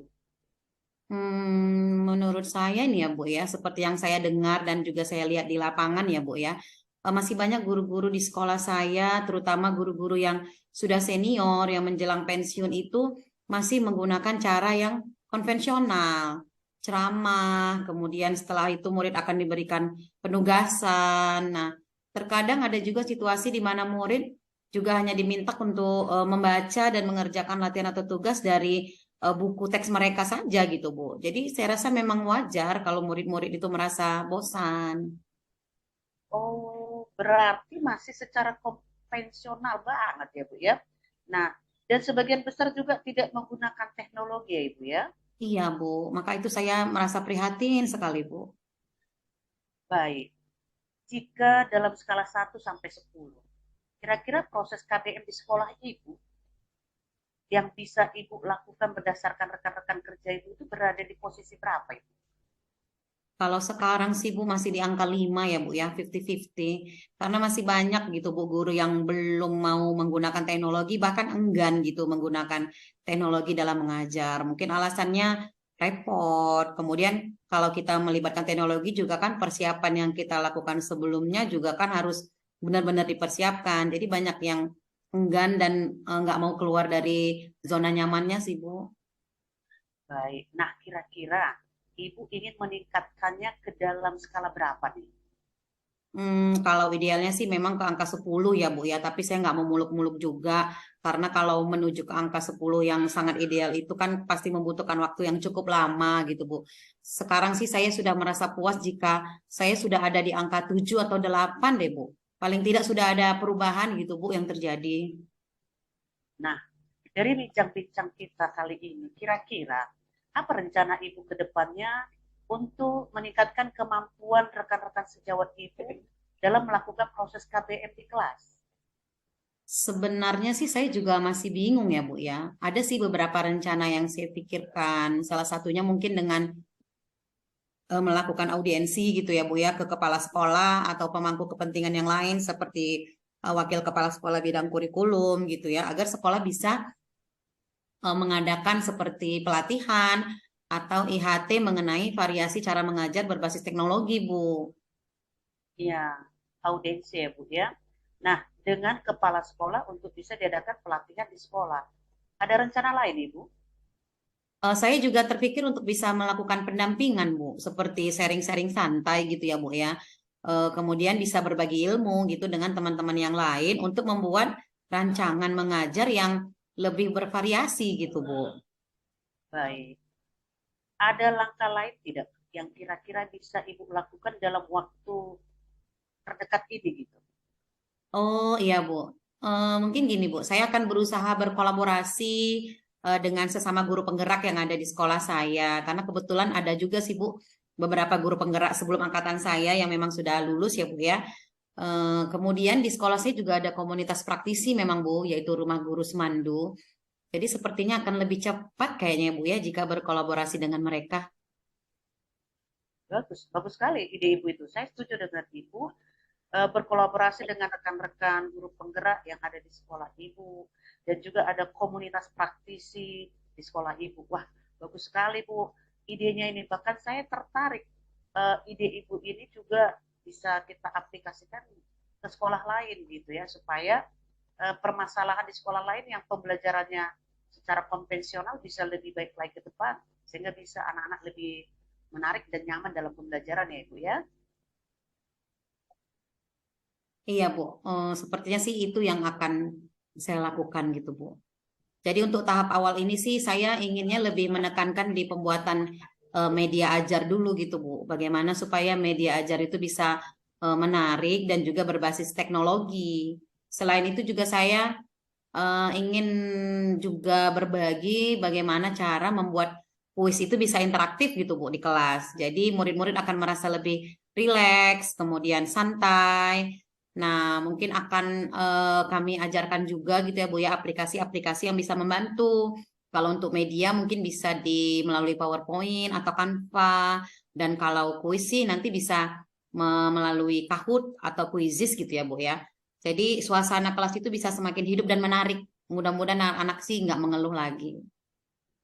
Menurut saya nih ya, Bu ya, seperti yang saya dengar dan juga saya lihat di lapangan ya, Bu ya, masih banyak guru-guru di sekolah saya, terutama guru-guru yang sudah senior, yang menjelang pensiun itu masih menggunakan cara yang konvensional, ceramah, kemudian setelah itu murid akan diberikan penugasan. Nah, terkadang ada juga situasi di mana murid juga hanya diminta untuk membaca dan mengerjakan latihan atau tugas dari buku teks mereka saja gitu, Bu. Jadi saya rasa memang wajar kalau murid-murid itu merasa bosan. Oh, berarti masih secara konvensional banget ya, Bu ya. Nah, dan sebagian besar juga tidak menggunakan teknologi ya, Ibu ya. Iya, Bu. Maka itu saya merasa prihatin sekali, Bu. Baik. Jika dalam skala 1 sampai 10, kira-kira proses KBM di sekolah Ibu yang bisa Ibu lakukan berdasarkan rekan-rekan kerja Ibu itu berada di posisi berapa Ibu? Kalau sekarang sih Bu masih di angka 5 ya Bu ya, 50-50. Karena masih banyak gitu Bu guru yang belum mau menggunakan teknologi, bahkan enggan gitu menggunakan teknologi dalam mengajar. Mungkin alasannya repot. Kemudian kalau kita melibatkan teknologi juga kan persiapan yang kita lakukan sebelumnya juga kan harus benar-benar dipersiapkan. Jadi banyak yang enggan dan nggak mau keluar dari zona nyamannya sih Bu. Baik. Nah, kira-kira Ibu ingin meningkatkannya ke dalam skala berapa nih? Kalau idealnya sih memang ke angka 10 ya Bu ya, tapi saya nggak mau muluk-muluk juga karena kalau menuju ke angka 10 yang sangat ideal itu kan pasti membutuhkan waktu yang cukup lama gitu Bu. Sekarang sih saya sudah merasa puas jika saya sudah ada di angka 7 atau 8 deh Bu. Paling tidak sudah ada perubahan gitu Bu yang terjadi. Nah, dari bincang-bincang kita kali ini, kira-kira apa rencana Ibu ke depannya untuk meningkatkan kemampuan rekan-rekan sejawat Ibu dalam melakukan proses KBM di kelas? Sebenarnya sih saya juga masih bingung ya Bu ya. Ada sih beberapa rencana yang saya pikirkan. Salah satunya mungkin dengan melakukan audiensi gitu ya Bu ya ke kepala sekolah atau pemangku kepentingan yang lain seperti wakil kepala sekolah bidang kurikulum gitu ya agar sekolah bisa mengadakan seperti pelatihan atau IHT mengenai variasi cara mengajar berbasis teknologi Bu. Ya, audiensi ya Bu ya. Nah, dengan kepala sekolah untuk bisa diadakan pelatihan di sekolah. Ada rencana lain Ibu? Saya juga terpikir untuk bisa melakukan pendampingan Bu, seperti sharing-sharing santai gitu ya Bu ya. Kemudian bisa berbagi ilmu gitu dengan teman-teman yang lain untuk membuat rancangan mengajar yang lebih bervariasi gitu Bu. Baik. Ada langkah lain tidak yang kira-kira bisa Ibu lakukan dalam waktu terdekat ini gitu? Oh iya Bu, mungkin gini Bu, saya akan berusaha berkolaborasi dengan sesama guru penggerak yang ada di sekolah saya, karena kebetulan ada juga sih Bu beberapa guru penggerak sebelum angkatan saya yang memang sudah lulus ya Bu ya. Kemudian di sekolah saya juga ada komunitas praktisi memang Bu, yaitu Rumah Guru Semandu. Jadi sepertinya akan lebih cepat kayaknya Bu ya jika berkolaborasi dengan mereka. Bagus, bagus sekali ide Ibu itu. Saya setuju dengan Ibu berkolaborasi dengan rekan-rekan guru penggerak yang ada di sekolah Ibu dan juga ada komunitas praktisi di sekolah Ibu. Wah, bagus sekali Bu idenya ini. Bahkan saya tertarik ide Ibu ini juga bisa kita aplikasikan ke sekolah lain gitu ya supaya permasalahan di sekolah lain yang pembelajarannya secara konvensional bisa lebih baik lagi ke depan sehingga bisa anak-anak lebih menarik dan nyaman dalam pembelajaran ya Ibu ya. Iya Bu, sepertinya sih itu yang akan saya lakukan gitu Bu. Jadi untuk tahap awal ini sih saya inginnya lebih menekankan di pembuatan media ajar dulu gitu Bu. Bagaimana supaya media ajar itu bisa menarik dan juga berbasis teknologi. Selain itu juga saya ingin juga berbagi bagaimana cara membuat kuis itu bisa interaktif gitu Bu di kelas. Jadi murid-murid akan merasa lebih rileks, kemudian santai. Nah, mungkin akan kami ajarkan juga gitu ya Bu ya aplikasi-aplikasi yang bisa membantu. Kalau untuk media mungkin bisa di melalui PowerPoint atau Canva dan kalau kuis sih nanti bisa melalui Kahoot atau Quizizz gitu ya Bu ya. Jadi suasana kelas itu bisa semakin hidup dan menarik. Mudah-mudahan anak-anak sih nggak mengeluh lagi.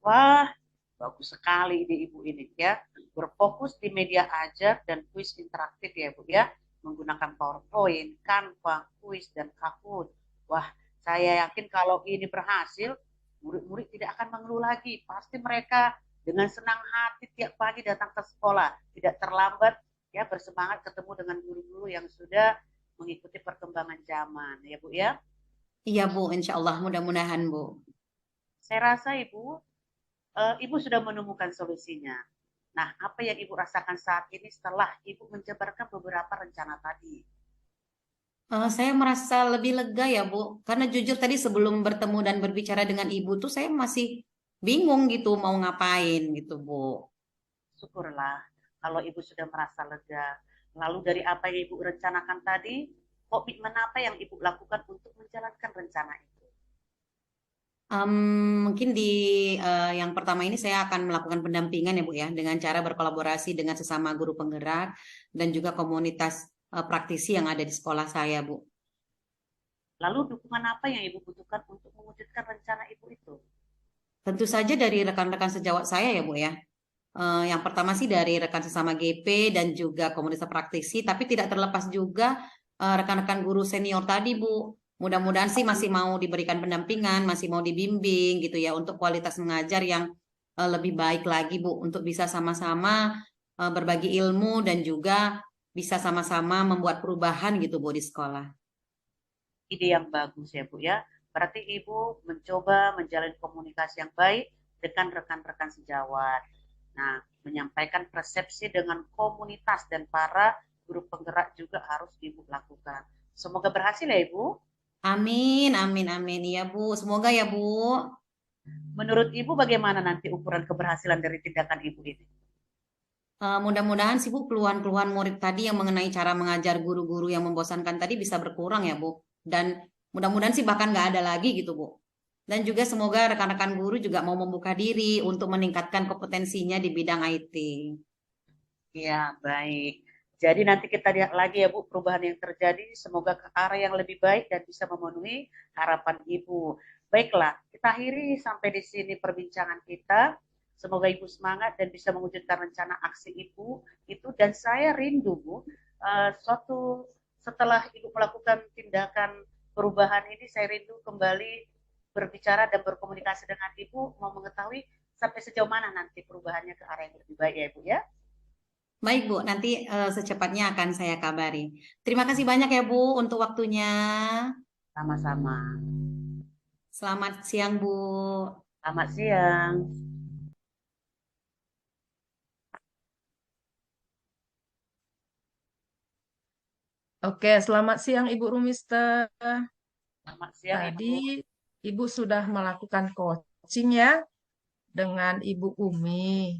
Wah, bagus sekali ide Ibu ini ya. Berfokus di media ajar dan kuis interaktif ya Bu ya. menggunakan PowerPoint, Canva, Quiz, dan Kahoot. Wah, saya yakin kalau ini berhasil, murid-murid tidak akan mengeluh lagi. Pasti mereka dengan senang hati tiap pagi datang ke sekolah, tidak terlambat, ya bersemangat ketemu dengan guru-guru yang sudah mengikuti perkembangan zaman, ya Bu ya. Iya Bu, insya Allah mudah-mudahan Bu. Saya rasa Ibu sudah menemukan solusinya. Nah, apa yang Ibu rasakan saat ini setelah Ibu menjabarkan beberapa rencana tadi? Saya merasa lebih lega ya Bu, karena jujur tadi sebelum bertemu dan berbicara dengan Ibu tuh saya masih bingung gitu mau ngapain gitu Bu. Syukurlah kalau Ibu sudah merasa lega. Lalu dari apa yang Ibu rencanakan tadi, komitmen apa yang Ibu lakukan untuk menjalankan rencana itu? Mungkin di yang pertama ini saya akan melakukan pendampingan ya Bu ya, dengan cara berkolaborasi dengan sesama guru penggerak dan juga komunitas praktisi yang ada di sekolah saya Bu. Lalu dukungan apa yang Ibu butuhkan untuk mewujudkan rencana Ibu itu? Tentu saja dari rekan-rekan sejawat saya ya Bu ya. Yang pertama sih dari rekan sesama GP dan juga komunitas praktisi, tapi tidak terlepas juga rekan-rekan guru senior tadi, Bu. Mudah-mudahan sih masih mau diberikan pendampingan, masih mau dibimbing gitu ya untuk kualitas mengajar yang lebih baik lagi, Bu, untuk bisa sama-sama berbagi ilmu dan juga bisa sama-sama membuat perubahan gitu, Bu, di sekolah. Ide yang bagus ya Bu ya. Berarti Ibu mencoba menjalin komunikasi yang baik dengan rekan-rekan sejawat. Nah, menyampaikan persepsi dengan komunitas dan para guru penggerak juga harus Ibu lakukan. Semoga berhasil ya Ibu. Amin, amin, amin. Iya, Bu. Semoga ya, Bu. Menurut Ibu bagaimana nanti ukuran keberhasilan dari tindakan Ibu ini? Mudah-mudahan sih Bu keluhan-keluhan murid tadi yang mengenai cara mengajar guru-guru yang membosankan tadi bisa berkurang ya Bu. Dan mudah-mudahan sih bahkan nggak ada lagi gitu Bu. Dan juga semoga rekan-rekan guru juga mau membuka diri untuk meningkatkan kompetensinya di bidang IT. Ya, baik. Jadi nanti kita lihat lagi ya Bu perubahan yang terjadi. Semoga ke arah yang lebih baik dan bisa memenuhi harapan Ibu. Baiklah, kita akhiri sampai di sini perbincangan kita. Semoga Ibu semangat dan bisa mewujudkan rencana aksi Ibu itu. Dan saya rindu Bu, suatu setelah Ibu melakukan tindakan perubahan ini, saya rindu kembali berbicara dan berkomunikasi dengan Ibu, mau mengetahui sampai sejauh mana nanti perubahannya ke arah yang lebih baik ya Ibu ya. Baik Bu, nanti secepatnya akan saya kabari. Terima kasih banyak ya Bu untuk waktunya. Sama-sama. Selamat siang Bu. Selamat siang. Oke, selamat siang Ibu Rumiste. Selamat siang Tadi Ibu. Ibu sudah melakukan coaching ya dengan Ibu Umi.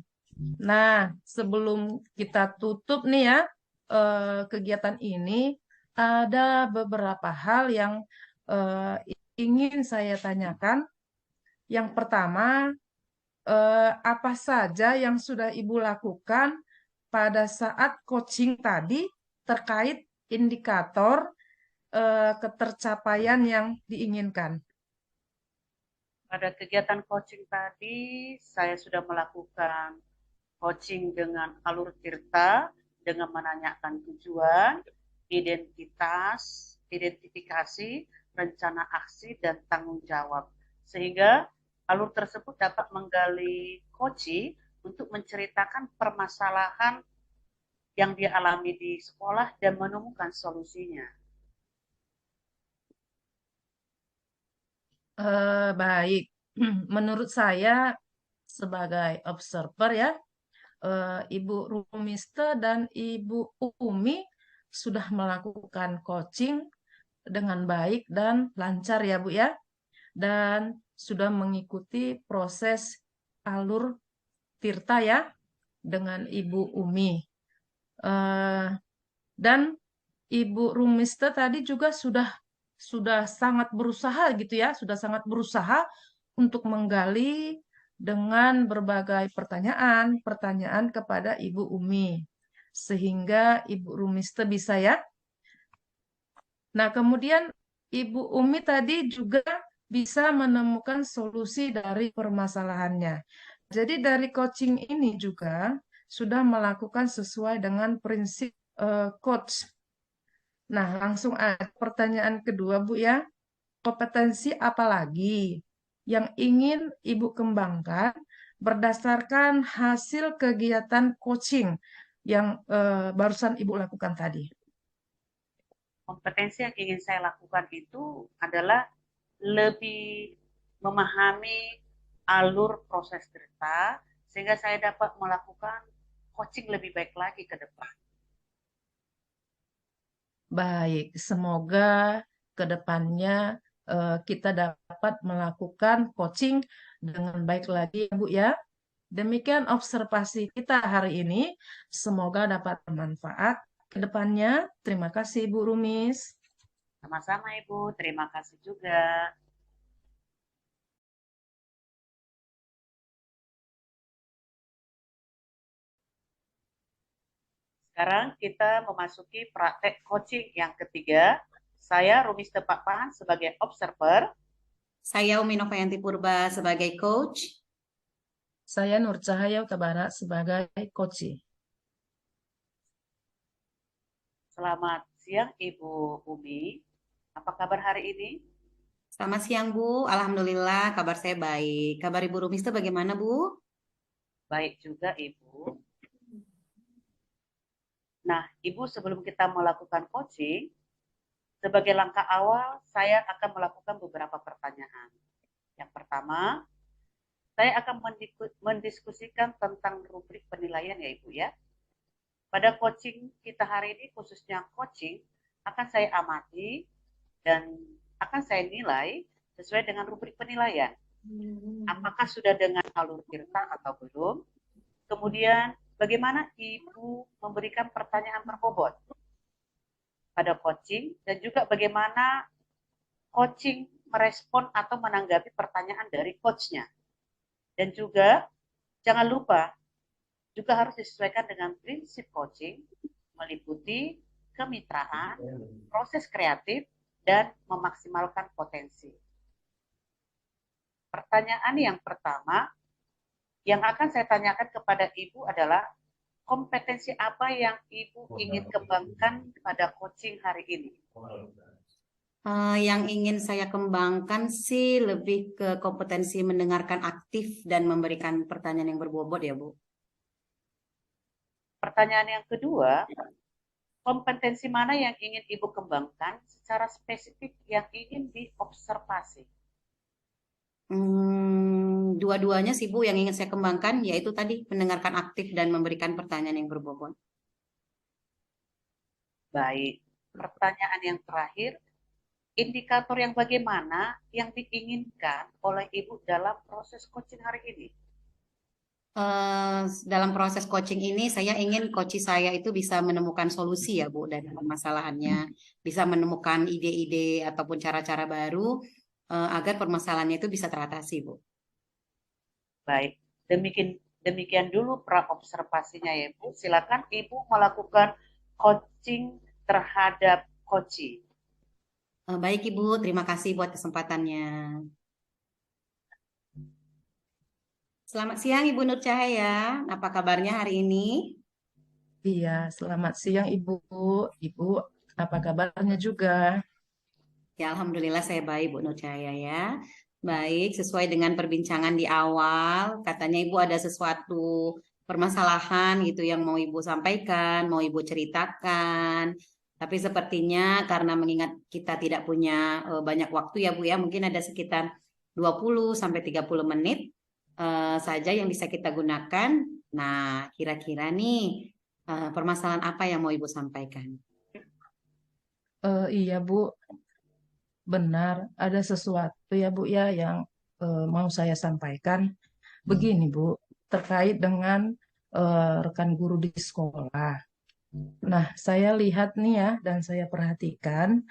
Nah, sebelum kita tutup nih ya kegiatan ini, ada beberapa hal yang ingin saya tanyakan. Yang pertama, apa saja yang sudah Ibu lakukan pada saat coaching tadi terkait indikator ketercapaian yang diinginkan? Pada kegiatan coaching tadi, saya sudah melakukan coaching dengan alur tirta, dengan menanyakan tujuan, identitas, identifikasi, rencana aksi, dan tanggung jawab. Sehingga alur tersebut dapat menggali coaching untuk menceritakan permasalahan yang dia alami di sekolah dan menemukan solusinya. Baik, menurut saya sebagai observer ya, Ibu Rumiste dan Ibu Umi sudah melakukan coaching dengan baik dan lancar ya Bu ya, dan sudah mengikuti proses alur tirta ya dengan Ibu Umi. Dan Ibu Rumiste tadi juga sudah sangat berusaha gitu ya, sudah sangat berusaha untuk menggali dengan berbagai pertanyaan kepada Ibu Umi sehingga Ibu Rumiste bisa ya. Nah, kemudian Ibu Umi tadi juga bisa menemukan solusi dari permasalahannya. Jadi dari coaching ini juga sudah melakukan sesuai dengan prinsip coach Nah, langsung aja pertanyaan kedua, Bu ya. Kompetensi apa lagi yang ingin Ibu kembangkan berdasarkan hasil kegiatan coaching yang barusan Ibu lakukan tadi? Kompetensi yang ingin saya lakukan itu adalah lebih memahami alur proses cerita sehingga saya dapat melakukan coaching lebih baik lagi ke depan. Baik, semoga ke depannya kita dapat melakukan coaching dengan baik lagi, ya, Bu ya. Demikian observasi kita hari ini. Semoga dapat bermanfaat ke depannya. Terima kasih, Bu Rumis. Sama-sama Ibu, terima kasih juga. Sekarang kita memasuki praktek coaching yang ketiga. Saya Rumis Tepakpan sebagai observer. Saya Umi Novayanti Purba sebagai coach. Saya Nur Cahaya Utabara sebagai coach. Selamat siang Ibu Umi. Apa kabar hari ini? Selamat siang Bu, Alhamdulillah kabar saya baik. Kabar Ibu Rumis itu bagaimana Bu? Baik juga Ibu. Nah, Ibu sebelum kita melakukan coaching, sebagai langkah awal saya akan melakukan beberapa pertanyaan. Yang pertama, saya akan mendiskusikan tentang rubrik penilaian ya Ibu ya. Pada coaching kita hari ini, khususnya coaching, akan saya amati dan akan saya nilai sesuai dengan rubrik penilaian. Apakah sudah dengan alur cerita atau belum? Kemudian bagaimana Ibu memberikan pertanyaan berbobot pada coaching dan juga bagaimana coaching merespon atau menanggapi pertanyaan dari coachnya. Dan juga jangan lupa juga harus disesuaikan dengan prinsip coaching meliputi kemitraan, proses kreatif, dan memaksimalkan potensi. Pertanyaan yang pertama yang akan saya tanyakan kepada Ibu adalah kompetensi apa yang Ibu ingin kembangkan pada coaching hari ini? Yang ingin saya kembangkan sih lebih ke kompetensi mendengarkan aktif dan memberikan pertanyaan yang berbobot ya Bu. Pertanyaan yang kedua, kompetensi mana yang ingin Ibu kembangkan secara spesifik yang ingin diobservasi? Dua-duanya sih Bu yang ingin saya kembangkan yaitu tadi mendengarkan aktif dan memberikan pertanyaan yang berbobot. Baik, pertanyaan yang terakhir, indikator yang bagaimana yang diinginkan oleh Ibu dalam proses coaching hari ini? Dalam proses coaching ini saya ingin coach saya itu bisa menemukan solusi ya Bu dari permasalahannya, bisa menemukan ide-ide ataupun cara-cara baru agar permasalahannya itu bisa teratasi Bu. Baik, demikian dulu pra-observasinya ya Bu. Silakan Ibu melakukan coaching terhadap coaching. Baik Ibu, terima kasih buat kesempatannya. Selamat siang Ibu Nur Cahaya, apa kabarnya hari ini? Iya, selamat siang Ibu. Ibu, apa kabarnya juga? Ya, Alhamdulillah saya baik, Bu Nur Cahaya ya. Baik, sesuai dengan perbincangan di awal, katanya Ibu ada sesuatu permasalahan gitu yang mau Ibu sampaikan, mau Ibu ceritakan. Tapi sepertinya karena mengingat kita tidak punya banyak waktu ya Bu ya, mungkin ada sekitar 20 sampai 30 menit saja yang bisa kita gunakan. Nah, kira-kira nih permasalahan apa yang mau Ibu sampaikan? Iya Bu, benar ada sesuatu ya Bu ya yang mau saya sampaikan. Begini Bu, terkait dengan rekan guru di sekolah. Nah, saya lihat nih ya dan saya perhatikan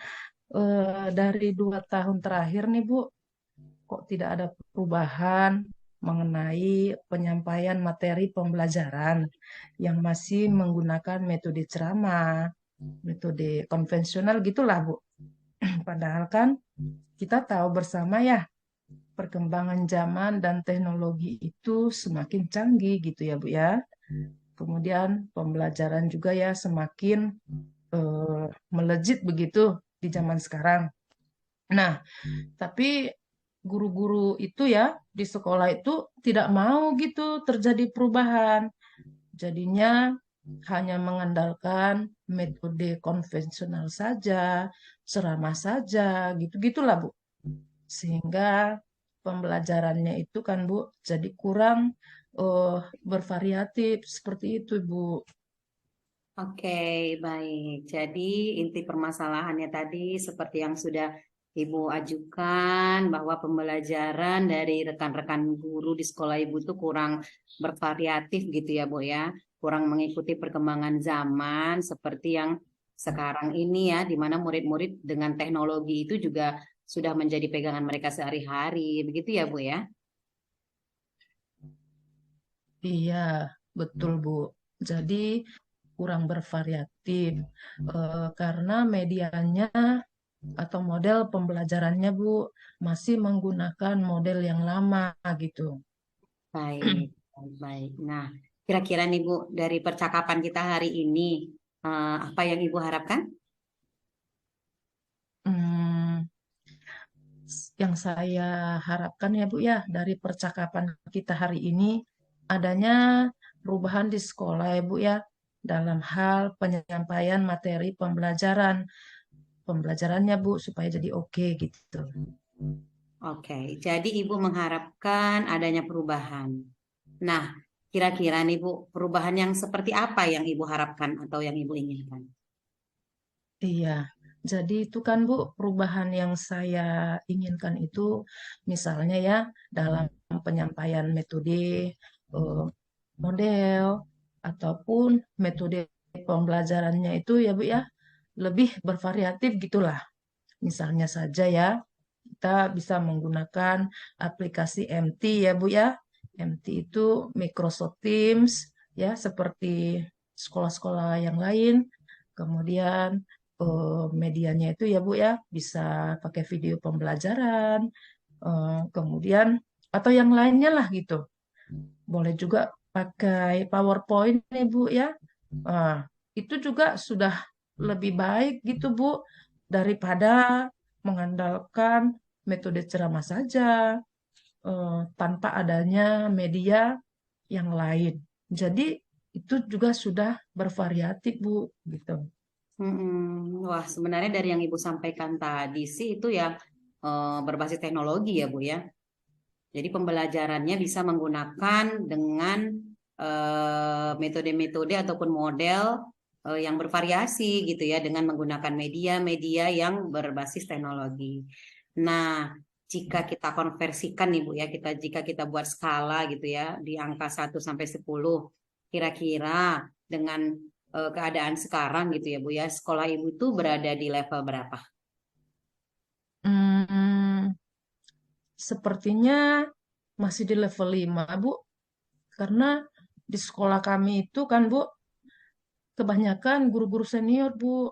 dari 2 tahun terakhir nih Bu, kok tidak ada perubahan mengenai penyampaian materi pembelajaran yang masih menggunakan metode ceramah, metode konvensional gitulah Bu. Padahal kan kita tahu bersama ya perkembangan zaman dan teknologi itu semakin canggih gitu ya Bu ya. Kemudian pembelajaran juga ya semakin melejit begitu di zaman sekarang. Nah, tapi guru-guru itu ya di sekolah itu tidak mau gitu terjadi perubahan. Jadinya hanya mengandalkan metode konvensional saja, ceramah saja, gitu-gitulah, Bu. Sehingga pembelajarannya itu kan, Bu, jadi kurang bervariatif seperti itu, Bu. Oke, baik. Jadi inti permasalahannya tadi seperti yang sudah Ibu ajukan bahwa pembelajaran dari rekan-rekan guru di sekolah Ibu itu kurang bervariatif gitu ya, Bu ya. Kurang mengikuti perkembangan zaman seperti yang sekarang ini ya, di mana murid-murid dengan teknologi itu juga sudah menjadi pegangan mereka sehari-hari. Begitu ya, Bu ya. Iya, betul, Bu. Jadi kurang bervariatif karena medianya atau model pembelajarannya, Bu, masih menggunakan model yang lama gitu. Baik, baik, baik. Nah, kira-kira nih Bu, dari percakapan kita hari ini, apa yang Ibu harapkan? Hmm, yang saya harapkan ya, Bu, ya, dari percakapan kita hari ini adanya perubahan di sekolah ya, Bu, ya, dalam hal penyampaian materi pembelajarannya, Bu, supaya jadi oke gitu. Oke, jadi Ibu mengharapkan adanya perubahan. Nah, kira-kira nih Bu, perubahan yang seperti apa yang Ibu harapkan atau yang Ibu inginkan? Iya, jadi itu kan, Bu, perubahan yang saya inginkan itu misalnya ya dalam penyampaian metode, eh, model, ataupun metode pembelajarannya itu ya, Bu, ya, lebih bervariatif gitulah. Misalnya saja ya, kita bisa menggunakan aplikasi MT ya, Bu, ya. MT itu Microsoft Teams ya, seperti sekolah-sekolah yang lain. Kemudian medianya itu ya, Bu, ya, bisa pakai video pembelajaran, kemudian atau yang lainnya lah gitu. Boleh juga pakai PowerPoint nih, Bu, ya. Nah, itu juga sudah lebih baik gitu, Bu, daripada mengandalkan metode ceramah saja tanpa adanya media yang lain. Jadi itu juga sudah bervariatif, Bu, gitu. Wah, sebenarnya dari yang Ibu sampaikan tadi sih itu ya berbasis teknologi ya Bu ya. Jadi pembelajarannya bisa menggunakan dengan metode-metode ataupun model yang bervariasi gitu ya dengan menggunakan media-media yang berbasis teknologi. Nah, jika kita konversikan nih Bu ya, jika kita buat skala gitu ya di angka 1 sampai 10, kira-kira dengan keadaan sekarang gitu ya Bu ya, sekolah Ibu itu berada di level berapa? Hmm, sepertinya masih di level 5, Bu, karena di sekolah kami itu kan, Bu, kebanyakan guru-guru senior, Bu,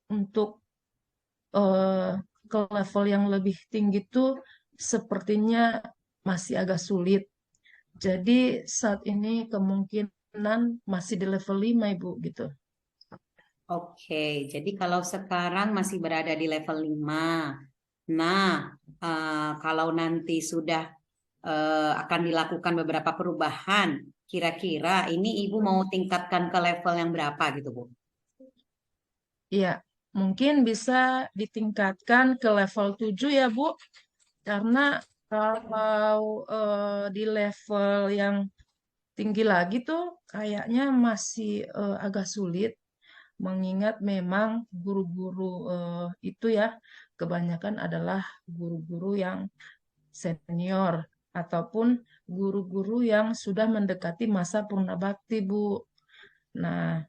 untuk eh, ke level yang lebih tinggi tuh sepertinya masih agak sulit. Jadi saat ini kemungkinan masih di level 5, Ibu, gitu. Oke, jadi kalau sekarang masih berada di level 5. Nah, kalau nanti sudah akan dilakukan beberapa perubahan, kira-kira ini Ibu mau tingkatkan ke level yang berapa gitu, Bu? Iya, mungkin bisa ditingkatkan ke level 7 ya, Bu, karena kalau di level yang tinggi lagi tuh kayaknya masih agak sulit mengingat memang guru-guru itu ya kebanyakan adalah guru-guru yang senior ataupun guru-guru yang sudah mendekati masa purna bakti, Bu. Nah,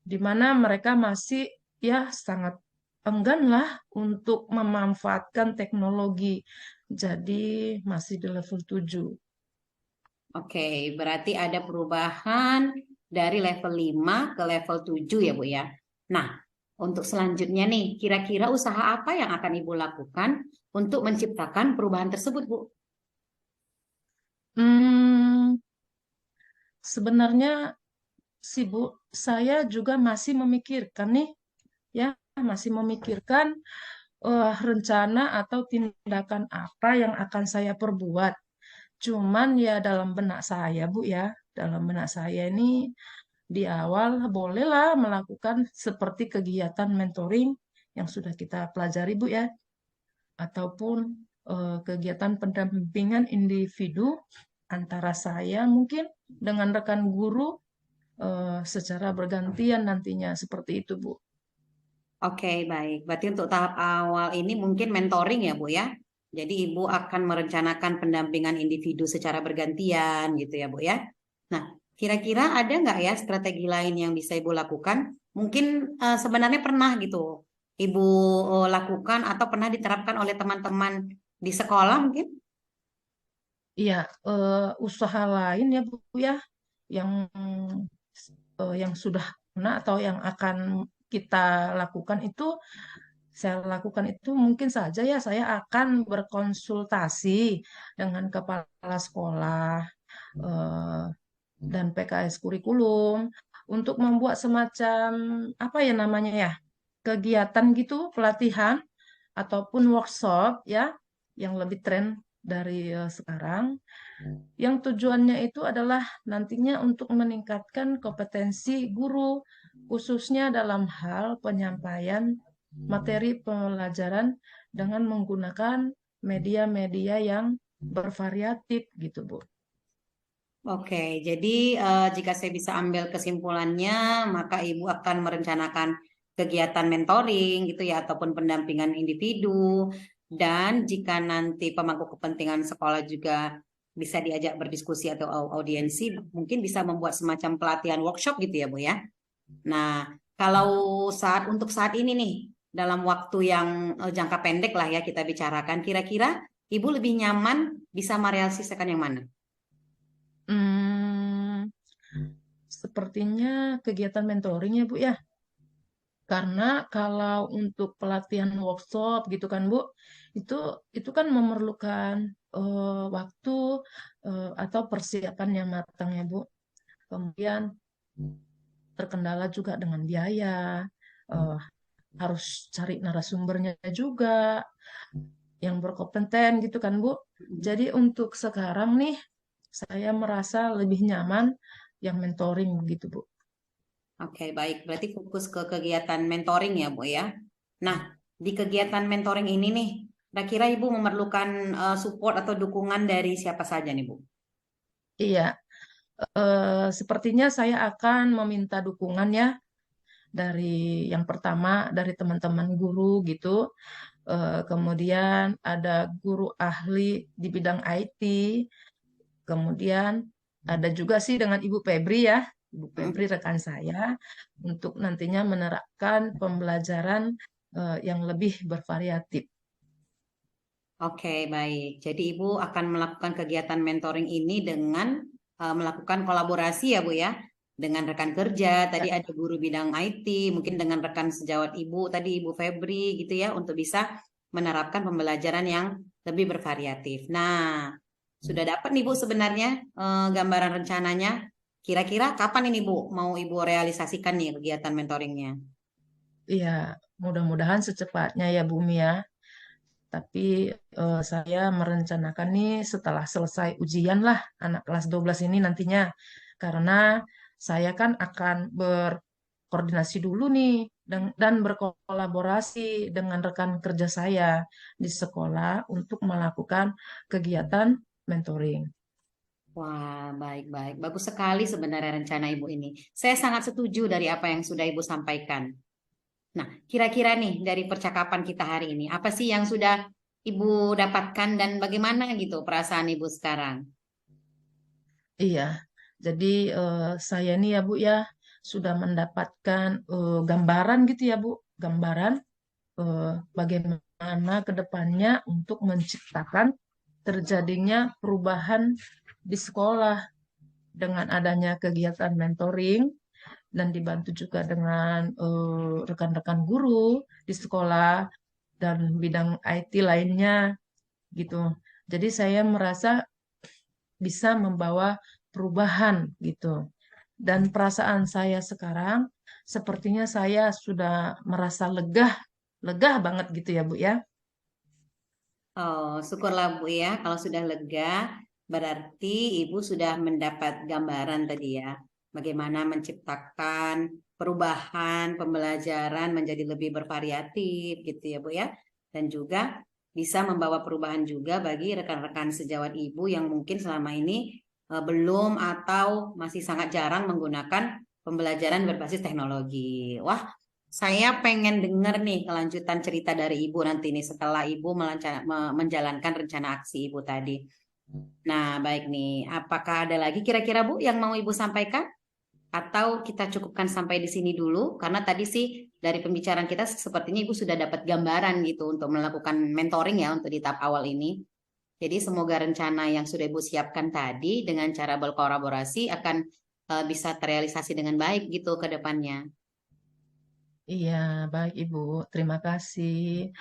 di mana mereka masih ya sangat enggan lah untuk memanfaatkan teknologi. Jadi masih di level 7. Oke, berarti ada perubahan dari level 5 ke level 7 ya, Bu ya. Nah, untuk selanjutnya nih, kira-kira usaha apa yang akan Ibu lakukan untuk menciptakan perubahan tersebut, Bu? Hmm, sebenarnya sih, Bu, saya juga masih memikirkan nih ya, masih memikirkan rencana atau tindakan apa yang akan saya perbuat. Cuman ya dalam benak saya, Bu ya, dalam benak saya ini di awal bolehlah melakukan seperti kegiatan mentoring yang sudah kita pelajari, Bu ya, ataupun kegiatan pendampingan individu antara saya mungkin dengan rekan guru secara bergantian nantinya seperti itu, Bu. Oke, baik. Berarti untuk tahap awal ini mungkin mentoring ya, Bu ya. Jadi Ibu akan merencanakan pendampingan individu secara bergantian gitu ya, Bu ya. Nah, kira-kira ada nggak ya strategi lain yang bisa Ibu lakukan? Mungkin sebenarnya pernah gitu Ibu lakukan atau pernah diterapkan oleh teman-teman di sekolah mungkin? Iya, usaha lain ya Bu ya, yang yang sudah pernah atau yang akan kita lakukan itu, saya lakukan itu mungkin saja ya saya akan berkonsultasi dengan kepala sekolah eh, dan PKS kurikulum untuk membuat semacam apa ya namanya ya, kegiatan gitu, pelatihan ataupun workshop ya yang lebih tren dari sekarang, yang tujuannya itu adalah nantinya untuk meningkatkan kompetensi guru khususnya dalam hal penyampaian materi pelajaran dengan menggunakan media-media yang bervariatif gitu, Bu. Oke, jadi jika saya bisa ambil kesimpulannya, maka Ibu akan merencanakan kegiatan mentoring gitu ya, ataupun pendampingan individu. Dan jika nanti pemangku kepentingan sekolah juga bisa diajak berdiskusi atau audiensi, mungkin bisa membuat semacam pelatihan workshop gitu ya, Bu ya. Nah, kalau untuk saat ini nih, dalam waktu yang jangka pendek lah ya kita bicarakan, kira-kira Ibu lebih nyaman bisa merealisasikan yang mana? Hmm, sepertinya kegiatan mentoring ya, Bu ya. Karena kalau untuk pelatihan workshop gitu kan, Bu, itu itu kan memerlukan waktu atau persiapan yang matang ya, Bu. Kemudian terkendala juga dengan biaya, eh, harus cari narasumbernya juga yang berkompeten gitu kan, Bu. Jadi untuk sekarang nih, saya merasa lebih nyaman yang mentoring gitu, Bu. Oke, baik. Berarti fokus ke kegiatan mentoring ya, Bu ya. Nah, di kegiatan mentoring ini nih, kira-kira Ibu memerlukan support atau dukungan dari siapa saja nih, Bu? Iya, sepertinya saya akan meminta dukungan ya dari yang pertama dari teman-teman guru gitu. Kemudian ada guru ahli di bidang IT. Kemudian ada juga sih dengan Ibu Febri ya. Ibu Febri Mm. rekan saya untuk nantinya menerapkan pembelajaran yang lebih bervariatif. Oke, baik. Jadi Ibu akan melakukan kegiatan mentoring ini dengan melakukan kolaborasi ya, Bu ya, dengan rekan kerja. Tadi Ya, ada guru bidang IT, mungkin dengan rekan sejawat Ibu, tadi Ibu Febri gitu ya, untuk bisa menerapkan pembelajaran yang lebih bervariatif. Nah, sudah dapat nih Bu sebenarnya gambaran rencananya. Kira-kira kapan ini Bu mau Ibu realisasikan nih kegiatan mentoringnya? iya, mudah-mudahan secepatnya ya Bumi ya. Tapi saya merencanakan nih setelah selesai ujian lah anak kelas 12 ini nantinya. Karena saya kan akan berkoordinasi dulu nih dan berkolaborasi dengan rekan kerja saya di sekolah untuk melakukan kegiatan mentoring. Wah, baik-baik. Bagus sekali sebenarnya rencana Ibu ini. Saya sangat setuju dari apa yang sudah Ibu sampaikan. Nah, kira-kira nih dari percakapan kita hari ini, apa sih yang sudah Ibu dapatkan dan bagaimana gitu perasaan Ibu sekarang? Iya, jadi saya nih ya Bu ya sudah mendapatkan gambaran gitu ya Bu, gambaran eh, bagaimana ke depannya untuk menciptakan terjadinya perubahan di sekolah dengan adanya kegiatan mentoring dan dibantu juga dengan rekan-rekan guru di sekolah dan bidang IT lainnya gitu. Jadi saya merasa bisa membawa perubahan gitu. Dan perasaan saya sekarang, sepertinya saya sudah merasa lega banget gitu ya Bu ya. Oh, syukurlah Bu ya, kalau sudah lega, berarti Ibu sudah mendapat gambaran tadi ya, bagaimana menciptakan perubahan pembelajaran menjadi lebih bervariatif gitu ya Bu ya, dan juga bisa membawa perubahan juga bagi rekan-rekan sejawat Ibu yang mungkin selama ini belum atau masih sangat jarang menggunakan pembelajaran berbasis teknologi. Wah, saya pengen denger nih kelanjutan cerita dari Ibu nanti nih setelah Ibu menjalankan rencana aksi Ibu tadi. Nah, baik nih. Apakah ada lagi kira-kira Bu yang mau Ibu sampaikan? Atau kita cukupkan sampai di sini dulu? Karena tadi sih dari pembicaraan kita sepertinya Ibu sudah dapat gambaran gitu untuk melakukan mentoring ya untuk di tahap awal ini. Jadi semoga rencana yang sudah Ibu siapkan tadi dengan cara berkolaborasi akan bisa terrealisasi dengan baik gitu ke depannya. Iya, baik Ibu. Terima kasih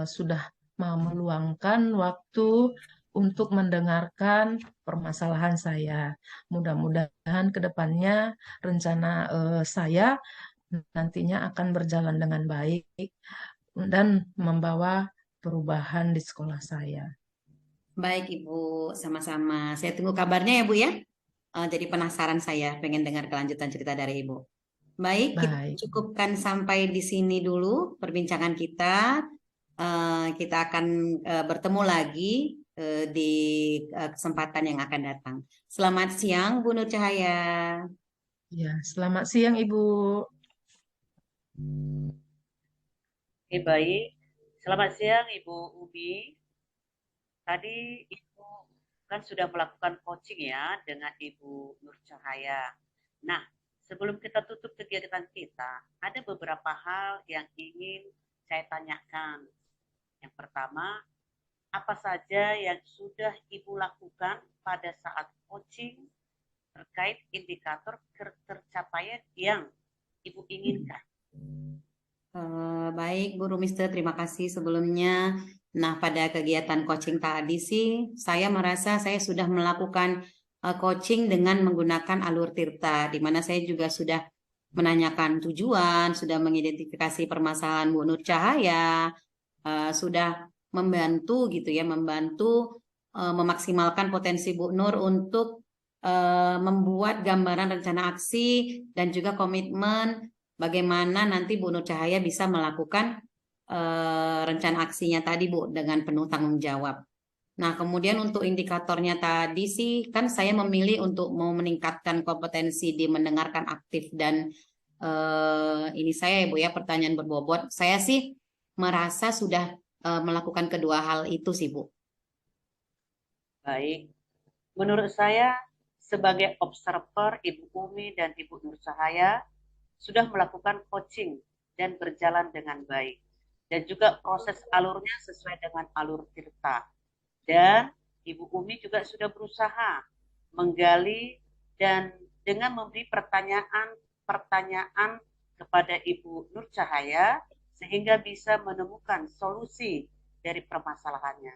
sudah mau meluangkan waktu untuk mendengarkan permasalahan saya. Mudah-mudahan ke depannya rencana saya nantinya akan berjalan dengan baik dan membawa perubahan di sekolah saya. Baik Ibu, sama-sama. Saya tunggu kabarnya ya Bu ya. Jadi penasaran saya pengen dengar kelanjutan cerita dari Ibu. Baik, kita Baik, cukupkan sampai di sini dulu perbincangan kita. Kita akan bertemu lagi di kesempatan yang akan datang. Selamat siang, Bu Nur Cahaya. ya. Selamat siang Ibu. Oke, baik. Selamat siang Ibu Umi. Tadi Ibu kan sudah melakukan coaching ya dengan Ibu Nur Cahaya. Nah, sebelum kita tutup kegiatan kita, ada beberapa hal yang ingin saya tanyakan. Yang pertama, apa saja yang sudah Ibu lakukan pada saat coaching terkait indikator tercapaian yang Ibu inginkan? Baik, Bu Rumiste, terima kasih sebelumnya. Nah, pada kegiatan coaching tadi sih, saya merasa saya sudah melakukan coaching dengan menggunakan alur Tirta, di mana saya juga sudah menanyakan tujuan, sudah mengidentifikasi permasalahan Bu Nur Cahaya, sudah membantu gitu ya, membantu memaksimalkan potensi Bu Nur untuk membuat gambaran rencana aksi dan juga komitmen bagaimana nanti Bu Nur Cahaya bisa melakukan rencana aksinya tadi Bu dengan penuh tanggung jawab. Nah, kemudian untuk indikatornya tadi sih kan saya memilih untuk mau meningkatkan kompetensi di mendengarkan aktif dan ini saya ya Bu ya pertanyaan berbobot. Saya sih merasa sudah melakukan kedua hal itu sih Bu. Baik, menurut saya sebagai observer Ibu Umi dan Ibu Nur Cahaya sudah melakukan coaching dan berjalan dengan baik. Dan juga proses alurnya sesuai dengan alur Tirta. Dan Ibu Umi juga sudah berusaha menggali dan dengan memberi pertanyaan kepada Ibu Nur Cahaya sehingga bisa menemukan solusi dari permasalahannya.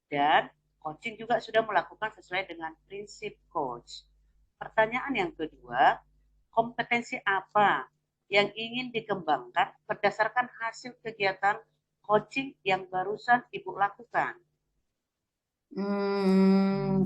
Dan coaching juga sudah melakukan sesuai dengan prinsip coach. Pertanyaan yang kedua, kompetensi apa yang ingin dikembangkan berdasarkan hasil kegiatan coaching yang barusan Ibu lakukan?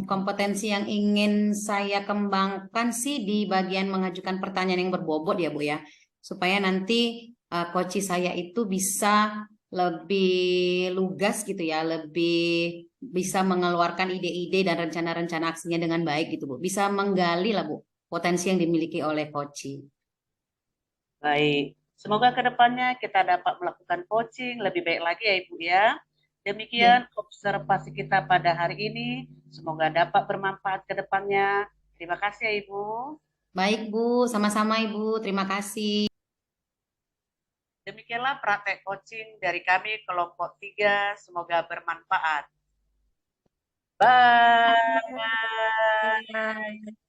Kompetensi yang ingin saya kembangkan sih di bagian mengajukan pertanyaan yang berbobot ya Bu ya, supaya nanti coach saya itu bisa lebih lugas gitu ya, lebih bisa mengeluarkan ide-ide dan rencana-rencana aksinya dengan baik gitu Bu, bisa menggali lah Bu potensi yang dimiliki oleh coach. Baik, semoga kedepannya kita dapat melakukan coaching lebih baik lagi ya Ibu ya. Ya, Demikian observasi kita pada hari ini. Semoga dapat bermanfaat ke depannya. Terima kasih ya Ibu. baik Bu, sama-sama Ibu, terima kasih. Demikianlah praktek coaching dari kami kelompok 3. Semoga bermanfaat. Bye. Bye.